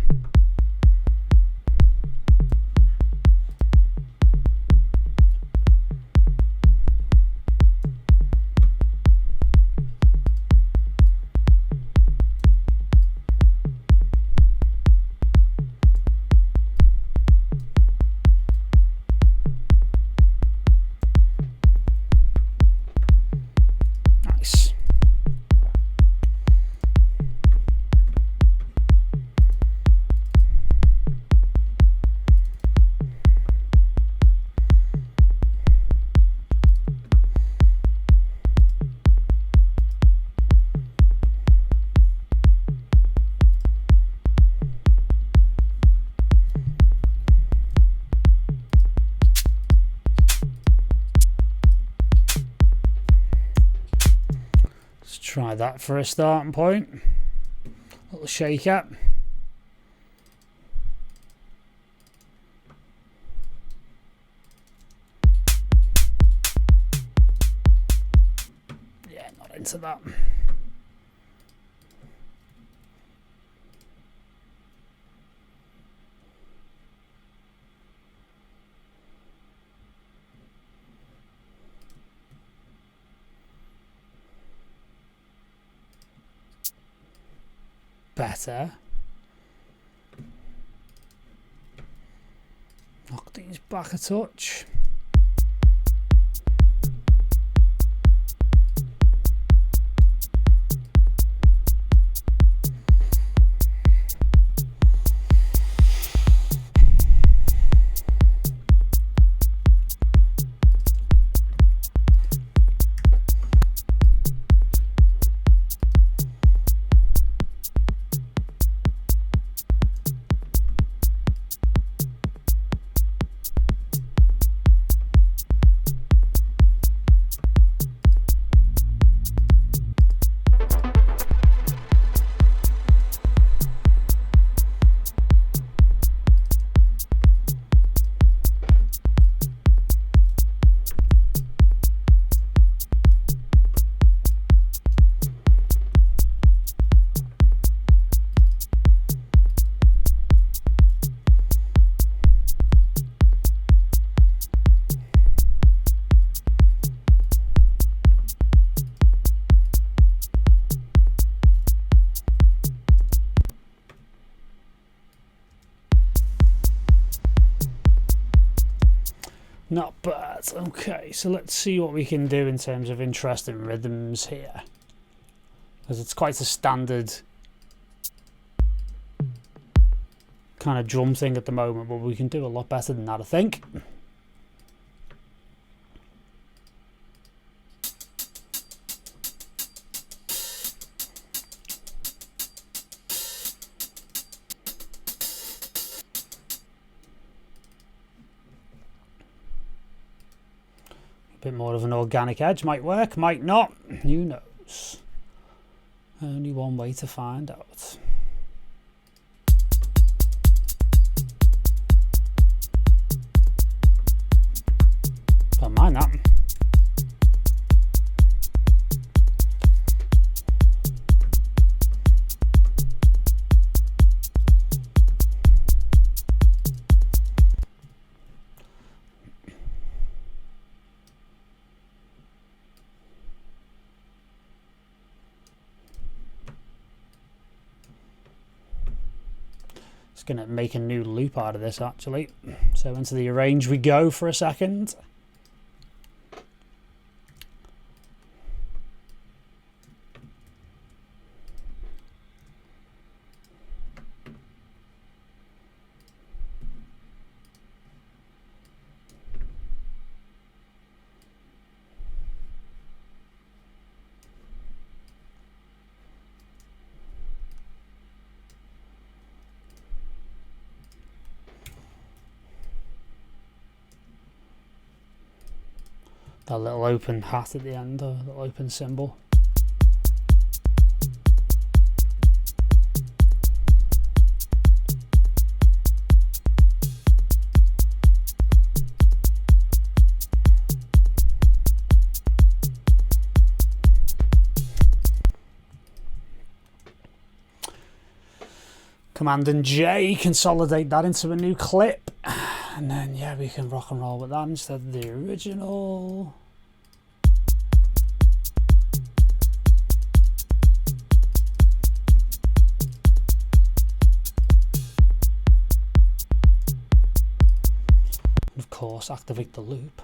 Try that for a starting point. A little shake up. Yeah, not into that. Better. Knock these back a touch. Not bad. Okay, so let's see what we can do in terms of interesting rhythms here, because it's quite a standard kind of drum thing at the moment, but we can do a lot better than that, I think. A bit more of an organic edge might work, might not, who knows. Only one way to find out. Don't mind that. Just gonna make a new loop out of this actually. So into the arrange we go for a second. That little open hat at the end, or little open symbol. Command and J, consolidate that into a new clip. And then, yeah, we can rock and roll with that instead of the original. And of course, activate the loop.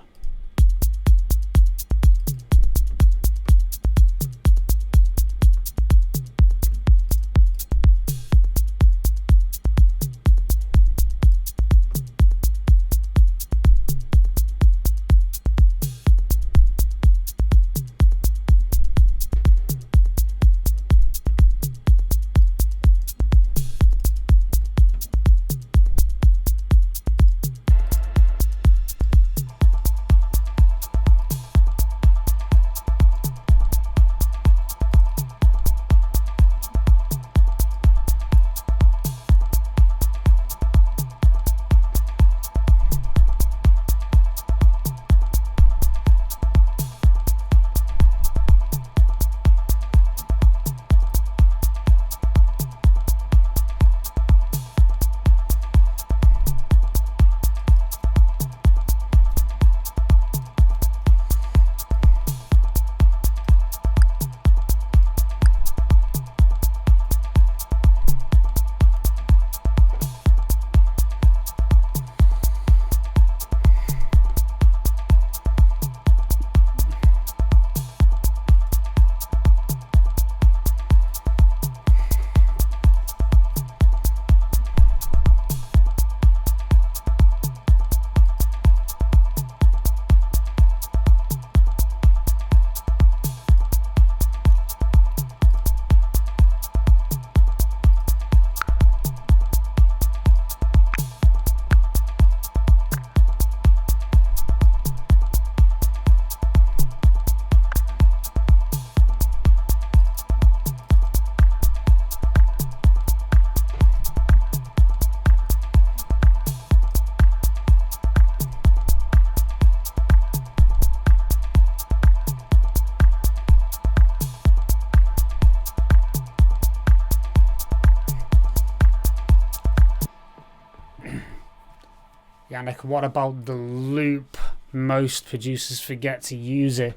Yannick, what about the loop? Most producers forget to use it.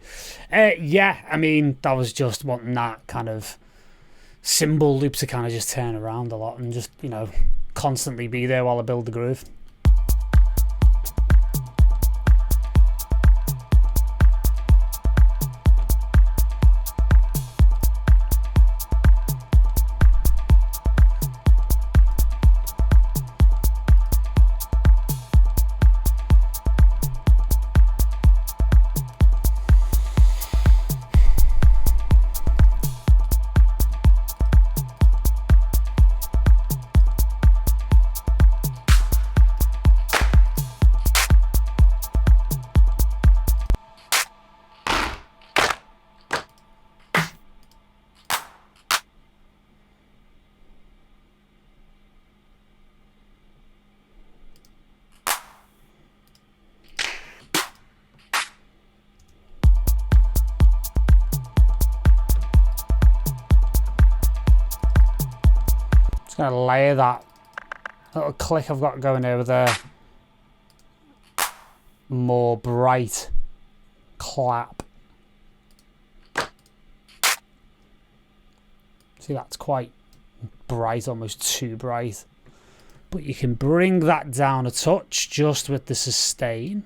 Yeah, I mean, that was just wanting that kind of cymbal loop to kind of just turn around a lot and just, you know, constantly be there while I build the groove. going to layer that little click I've got going over there. More bright clap. See, that's quite bright, almost too bright. But you can bring that down a touch just with the sustain.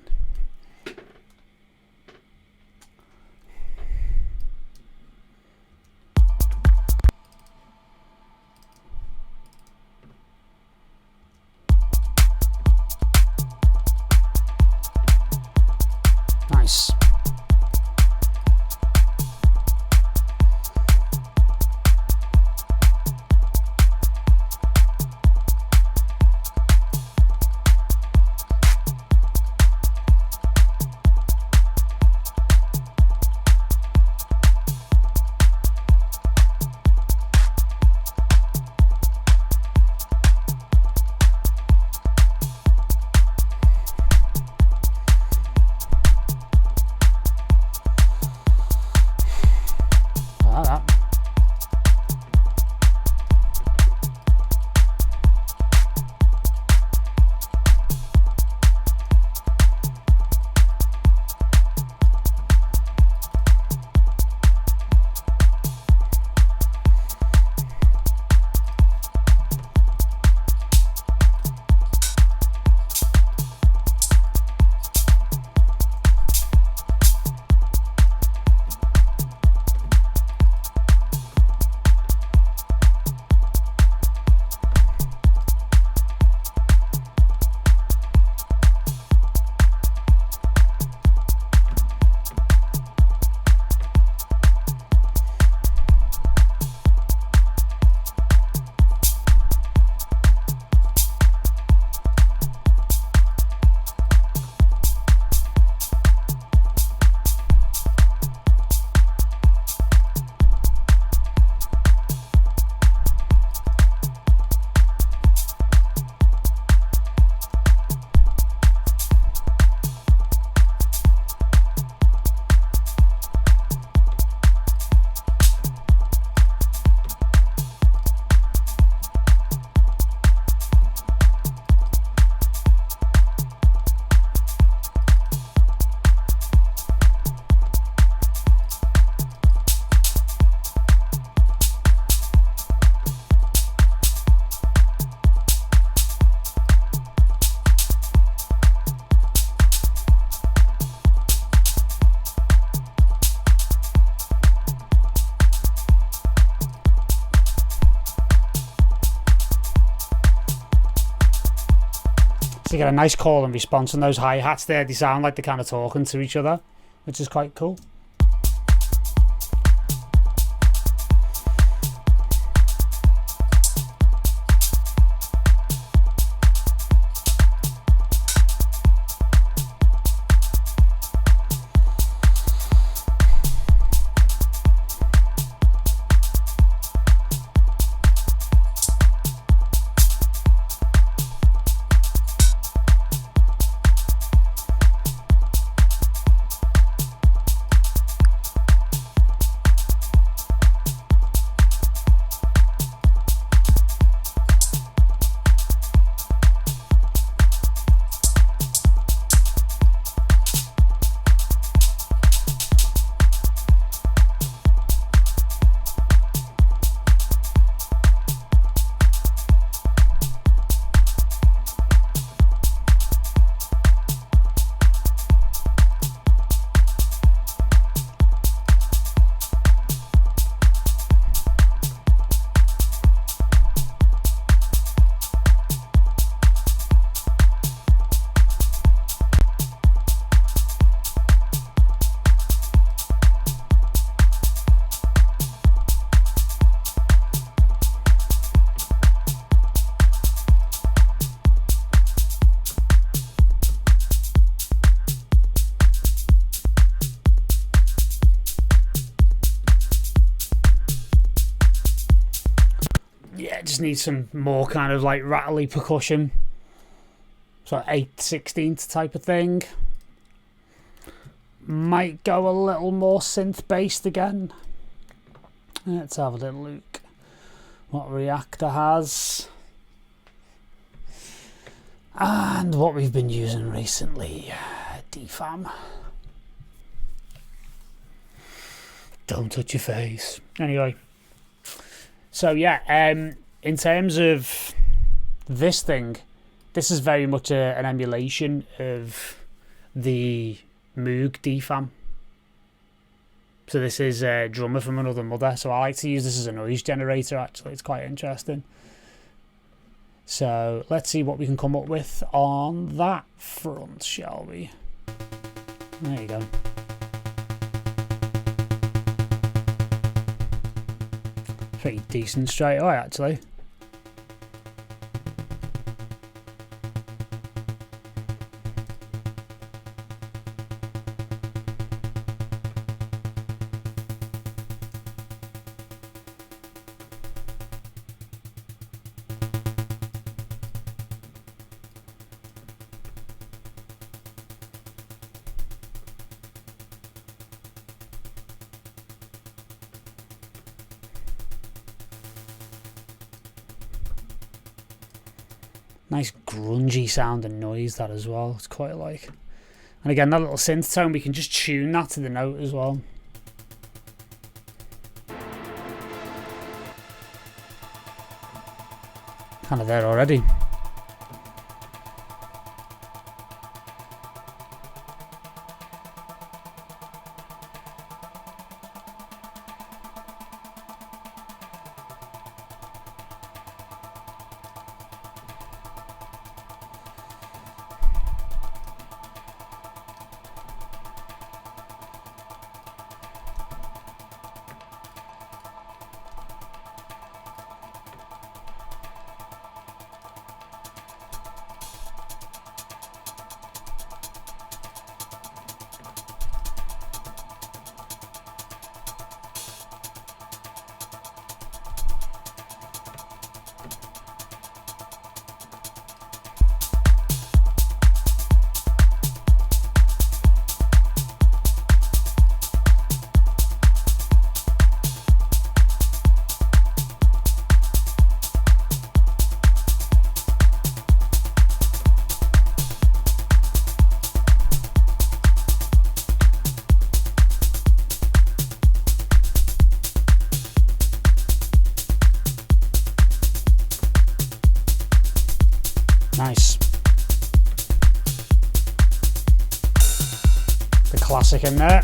Nice. You get a nice call and response on those hi-hats there. They sound like they're kind of talking to each other, which is quite cool. Just need some more kind of like rattly percussion, so 8/16 type of thing. Might go a little more synth based again. Let's have a little look. what Reactor has, and what we've been using recently, DFAM. Don't touch your face. Anyway, so yeah, in terms of this thing, this is very much an emulation of the Moog DFAM. So this is a drummer from another mother. So I like to use this as a noise generator, actually. It's quite interesting. So let's see what we can come up with on that front, shall we? There you go. Pretty decent straight away, actually. Nice grungy sound and noise, that as well. It's quite like. And again, that little synth tone, we can just tune that to the note as well. Kind of there already. Nice. The classic in there.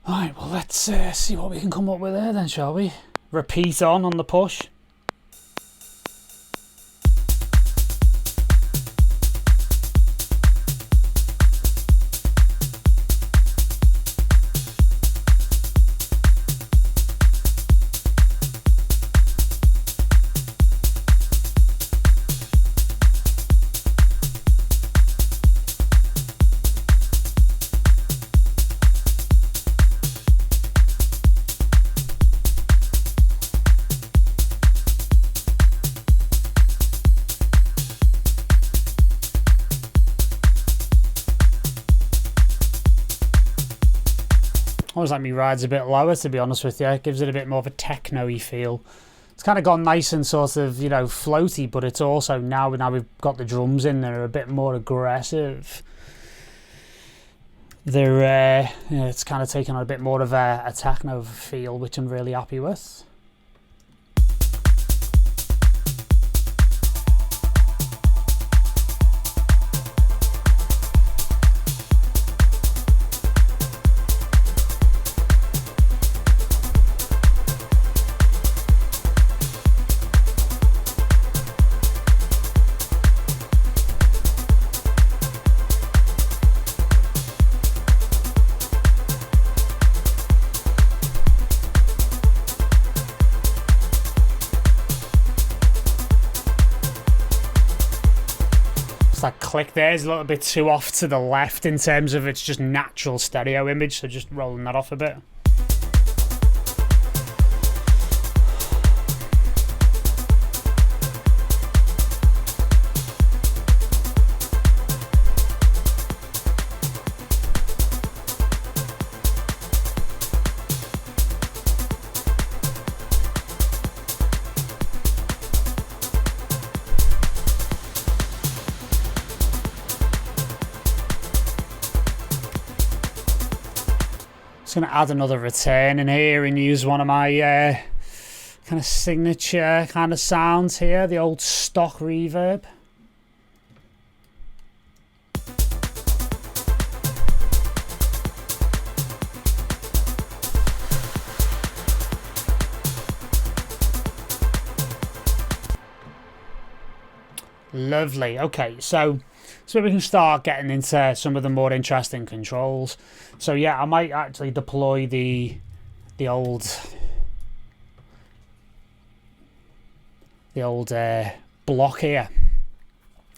Right, well, let's see what we can come up with there then, shall we? Repeat on the push. Almost like me ride's a bit lower, to be honest with you. It gives it a bit more of a techno-y feel. It's kind of gone nice and sort of, you know, floaty, but it's also now we've got the drums in there, a bit more aggressive. They're it's kind of taken on a bit more of a techno feel, which I'm really happy with. click there is a little bit too off to the left in terms of its just natural stereo image, so just rolling that off a bit. Just going to add another return in here and use one of my kind of signature kind of sounds here, the old stock reverb. Lovely. Okay, so we can start getting into some of the more interesting controls. So yeah, I might actually deploy the old block here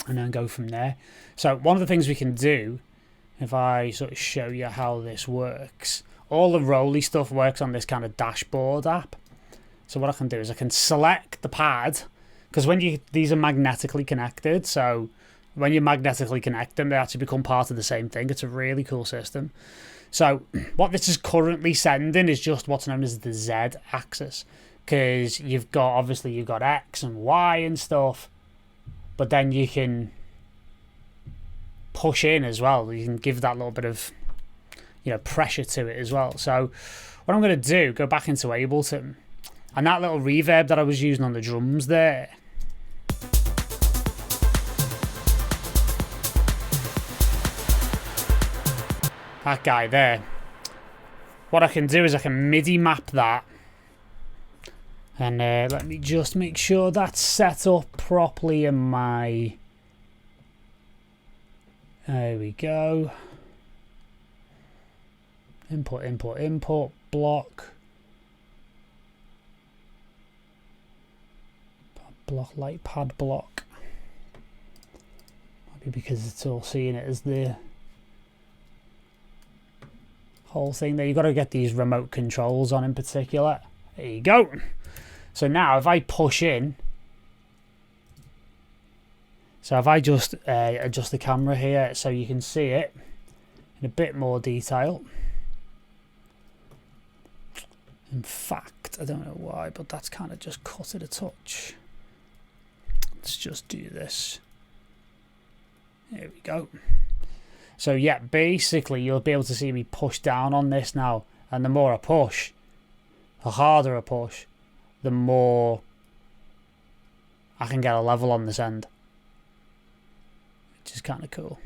and then go from there. So one of the things we can do, if I sort of show you how this works, all the Roly stuff works on this kind of dashboard app. So what I can do is I can select the pad, because these are magnetically connected, so when you magnetically connect them, they actually become part of the same thing. It's a really cool system. So what this is currently sending is just what's known as the Z axis, because you've got X and Y and stuff, but then you can push in as well. You can give that little bit of, pressure to it as well. So what I'm going to do, go back into Ableton, and that little reverb that I was using on the drums there, that guy there, what I can do is I can MIDI map that, and let me just make sure that's set up properly in my, there we go, input, block, Lightpad block, maybe because it's all seeing it as the whole thing there. You've got to get these remote controls on in particular. There you go. So now if I push in, so if I just adjust the camera here so you can see it in a bit more detail. In fact, I don't know why, but that's kind of just cut it a touch. Let's just do this. There we go. So yeah, basically you'll be able to see me push down on this now, and the more I push, the harder I push, the more I can get a level on this end, which is kind of cool.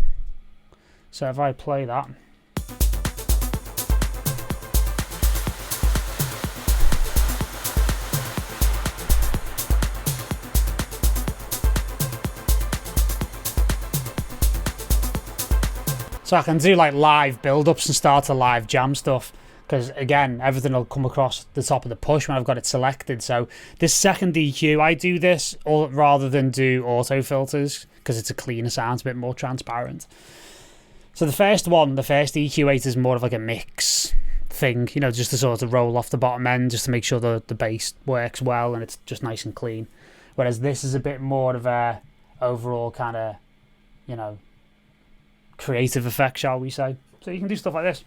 So if I play that, so I can do like live build-ups and start to live jam stuff, because again, everything will come across the top of the push when I've got it selected. So this second EQ, I do this rather than do auto filters, because it's a cleaner sound, it's a bit more transparent. So the first EQ8 is more of like a mix thing, just to sort of roll off the bottom end, just to make sure the bass works well and it's just nice and clean. Whereas this is a bit more of a overall kind of, creative effect, shall we say. So you can do stuff like this.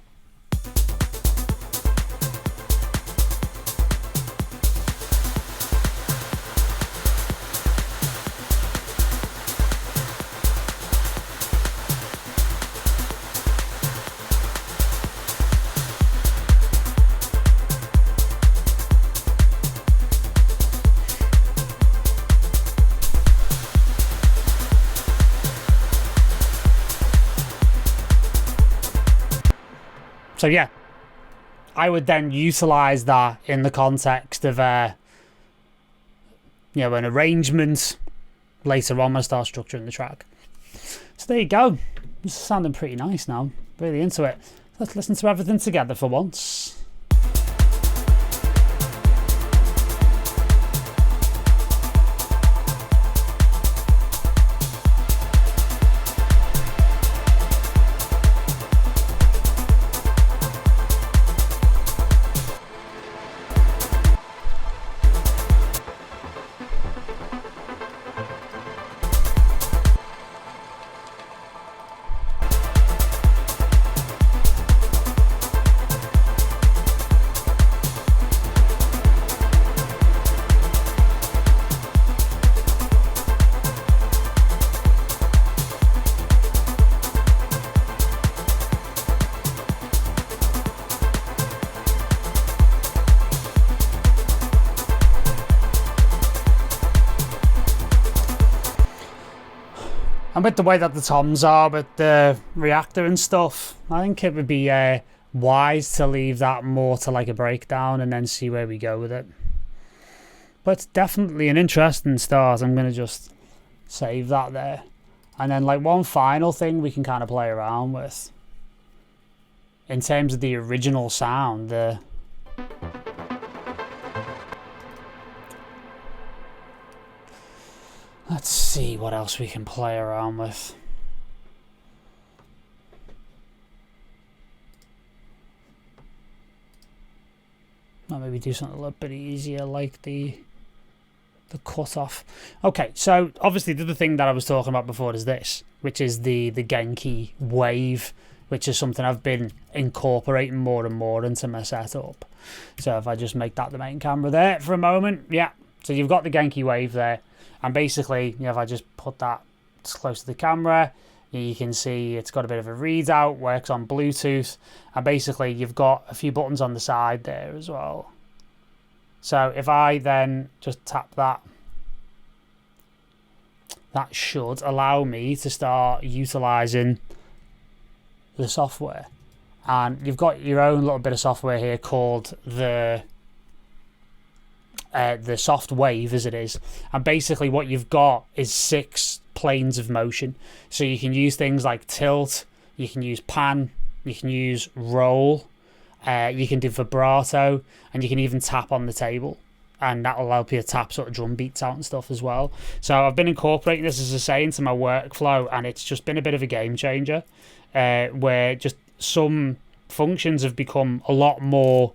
So yeah, I would then utilize that in the context of an arrangement later on when I start structuring the track. So there you go. It's sounding pretty nice now. Really into it. Let's listen to everything together for once. And with the way that the toms are with the reactor and stuff, I think it would be wise to leave that more to like a breakdown and then see where we go with it. But it's definitely an interesting start. I'm going to just save that there. And then like one final thing we can kind of play around with. In terms of the original sound, let's see what else we can play around with. Or maybe do something a little bit easier, like the cutoff. Okay, so obviously the other thing that I was talking about before is this, which is the Genki Wave, which is something I've been incorporating more and more into my setup. So if I just make that the main camera there for a moment, yeah. So you've got the Genki Wave there, and basically, you know, if I just put that close to the camera, you can see it's got a bit of a readout, works on Bluetooth, and basically you've got a few buttons on the side there as well. So if I then just tap that, that should allow me to start utilizing the software. And you've got your own little bit of software here called the soft wave, as it is. And basically what you've got is 6 planes of motion. So you can use things like tilt, you can use pan, you can use roll, you can do vibrato, and you can even tap on the table, and that'll help you tap sort of drum beats out and stuff as well. So I've been incorporating this, as I say, into my workflow, and it's just been a bit of a game changer, where just some functions have become a lot more,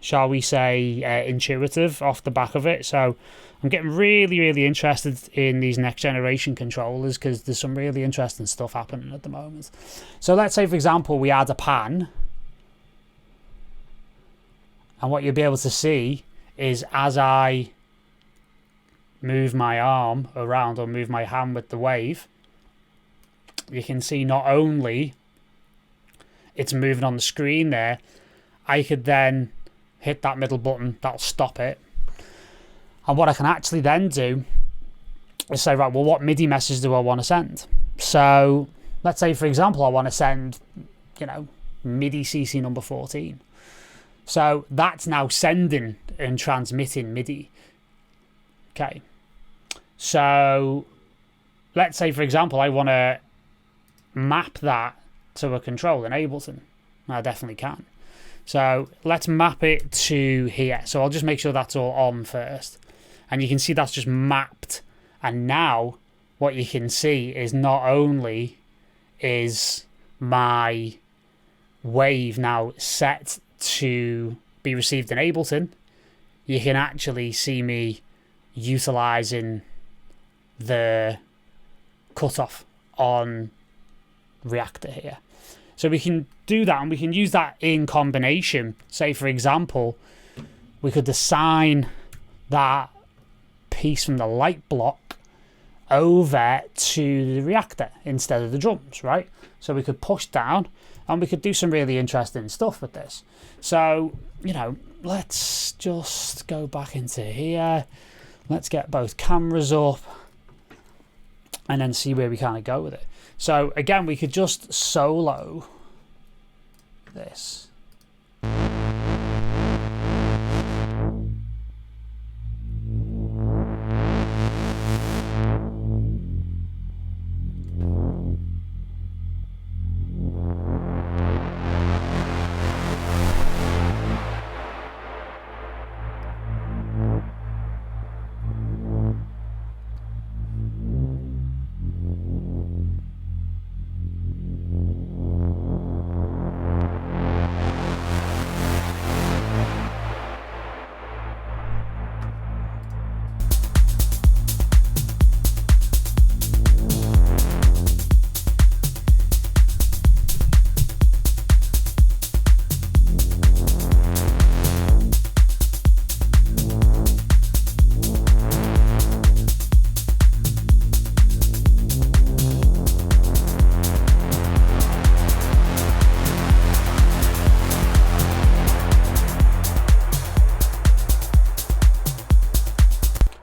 shall we say, intuitive off the back of it. So I'm getting really, really interested in these next generation controllers, because there's some really interesting stuff happening at the moment. So let's say, for example, we add a pan, and what you'll be able to see is as I move my arm around or move my hand with the wave, you can see not only it's moving on the screen there, I could then hit that middle button, that'll stop it. And what I can actually then do is say, right, well, what MIDI message do I want to send? So let's say, for example, I want to send, you know, MIDI CC number 14. So that's now sending and transmitting MIDI. Okay. So let's say, for example, I want to map that to a control in Ableton. I definitely can. So let's map it to here. So I'll just make sure that's all on first. And you can see that's just mapped. And now what you can see is not only is my wave now set to be received in Ableton, you can actually see me utilizing the cutoff on Reactor here. So we can do that, and we can use that in combination. Say, for example, we could assign that piece from the light block over to the reactor instead of the drums, right? So we could push down, and we could do some really interesting stuff with this. So, you know, let's just go back into here. Let's get both cameras up and then see where we kind of go with it. So again, we could just solo this.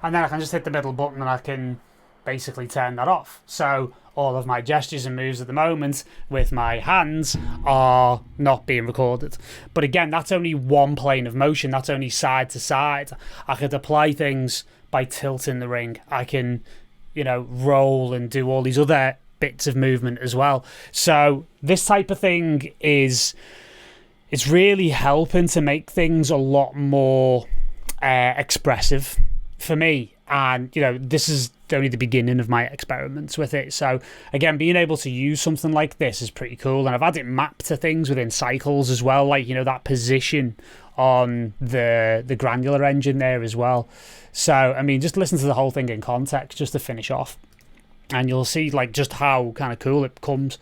And then I can just hit the middle button and I can basically turn that off. So all of my gestures and moves at the moment with my hands are not being recorded. But again, that's only one plane of motion. That's only side to side. I could apply things by tilting the ring. I can, roll and do all these other bits of movement as well. So this type of thing it's really helping to make things a lot more expressive for me. And, this is only the beginning of my experiments with it. So, again, being able to use something like this is pretty cool. And I've had it mapped to things within Cycles as well, like, that position on the granular engine there as well. So, I mean, just listen to the whole thing in context just to finish off. And you'll see, like, just how kind of cool it becomes.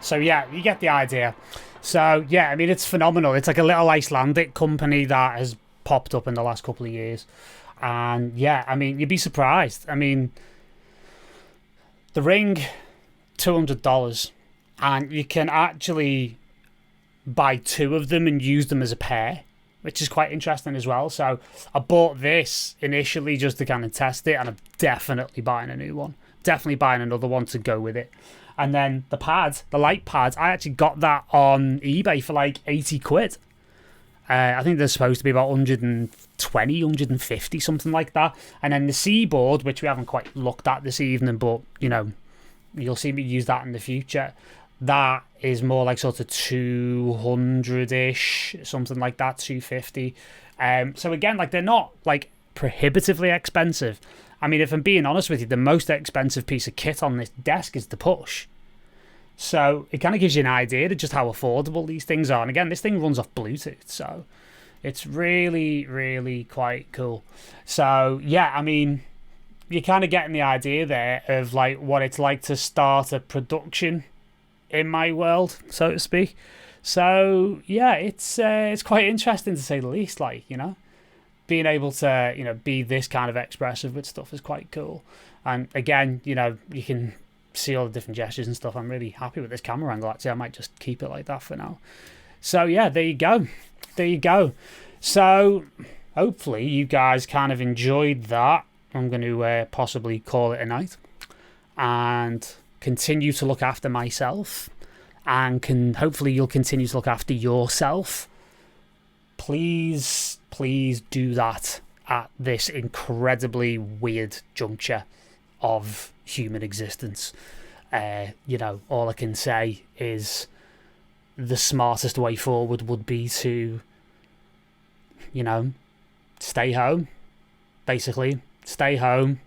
So yeah, you get the idea. So yeah, I mean, it's phenomenal. It's like a little Icelandic company that has popped up in the last couple of years. And yeah, I mean, you'd be surprised. I mean, the ring, $200, and you can actually buy two of them and use them as a pair, which is quite interesting as well. So I bought this initially just to kind of test it, and I'm definitely buying a new one. Definitely buying another one to go with it. And then the pads, the Lightpad, I actually got that on eBay for like 80 quid. I think they're supposed to be about 120, 150, something like that. And then the Seaboard, which we haven't quite looked at this evening, but, you'll see me use that in the future. That is more like sort of 200-ish, something like that, 250. So again, like, they're not like prohibitively expensive. I mean, if I'm being honest with you, the most expensive piece of kit on this desk is the Push. So it kind of gives you an idea of just how affordable these things are. And again, this thing runs off Bluetooth, so it's really, really quite cool. So yeah, I mean, you're kind of getting the idea there of like what it's like to start a production in my world, so to speak. So yeah, it's quite interesting to say the least. Like, being able to be this kind of expressive with stuff is quite cool. And again, you can see all the different gestures and stuff. I'm really happy with this camera angle. Actually, I might just keep it like that for now. So yeah, there you go. So hopefully you guys kind of enjoyed that. I'm going to possibly call it a night and continue to look after myself, and hopefully you'll continue to look after yourself. Please do that at this incredibly weird juncture of human existence. All I can say is the smartest way forward would be to, stay home, basically. Stay home,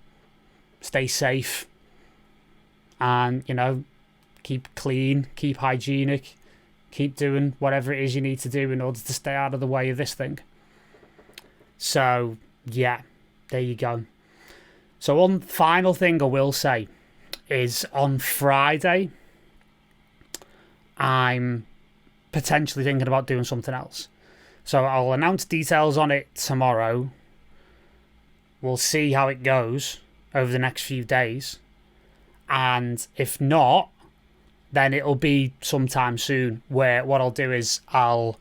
stay safe, and, keep clean, keep hygienic, keep doing whatever it is you need to do in order to stay out of the way of this thing. So, yeah, there you go. So one final thing I will say is on Friday, I'm potentially thinking about doing something else. So I'll announce details on it tomorrow. We'll see how it goes over the next few days. And if not, then it'll be sometime soon, where what I'll do is I'll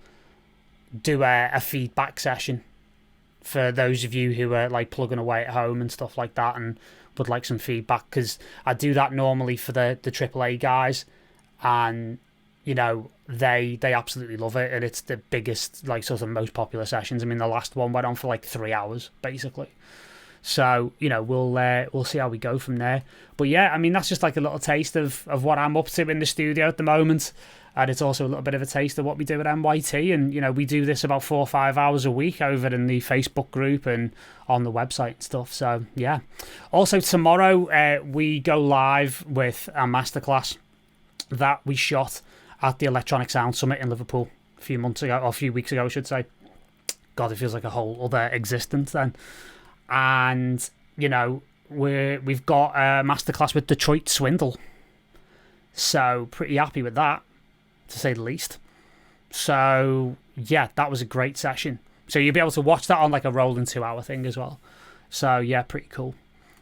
do a feedback session for those of you who are like plugging away at home and stuff like that and would like some feedback, because I do that normally for the AAA guys, and you know, they absolutely love it, and it's the biggest, like, sort of most popular sessions. I mean, the last one went on for like 3 hours basically. So, you know, we'll see how we go from there. But yeah, I mean, that's just like a little taste of what I'm up to in the studio at the moment. And it's also a little bit of a taste of what we do at MYT. And, you know, we do this about 4 or 5 hours a week over in the Facebook group and on the website and stuff. So, yeah. Also, tomorrow we go live with a masterclass that we shot at the Electronic Sound Summit in Liverpool a few weeks ago, I should say. God, it feels like a whole other existence then. And, you know, we've got a masterclass with Detroit Swindle. So, pretty happy with that, to say the least. So, yeah, that was a great session. So, you'll be able to watch that on like a rolling 2-hour thing as well. So, yeah, pretty cool.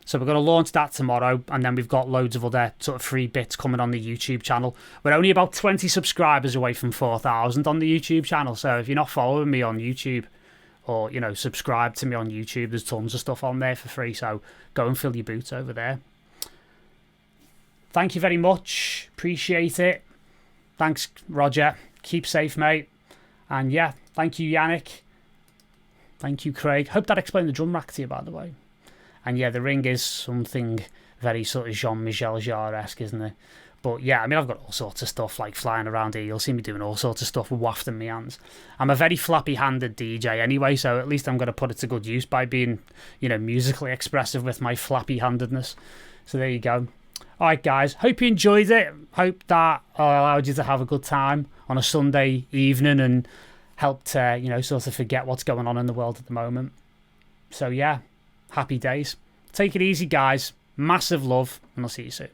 So, we're going to launch that tomorrow. And then we've got loads of other sort of free bits coming on the YouTube channel. We're only about 20 subscribers away from 4,000 on the YouTube channel. So, if you're not following me on YouTube, or, you know, subscribe to me on YouTube, there's tons of stuff on there for free, so go and fill your boots over there. Thank you very much, appreciate it. Thanks, Roger, keep safe, mate. And yeah, thank you, Yannick. Thank you, Craig. Hope that explained the drum rack to you, by the way. And yeah, the ring is something very sort of Jean-Michel Jarre-esque, isn't it? But yeah, I mean, I've got all sorts of stuff like flying around here. You'll see me doing all sorts of stuff with wafting my hands. I'm a very flappy-handed DJ anyway, so at least I'm going to put it to good use by being, you know, musically expressive with my flappy-handedness. So there you go. All right, guys. Hope you enjoyed it. Hope that allowed you to have a good time on a Sunday evening and helped, you know, sort of forget what's going on in the world at the moment. So yeah, happy days. Take it easy, guys. Massive love, and I'll see you soon.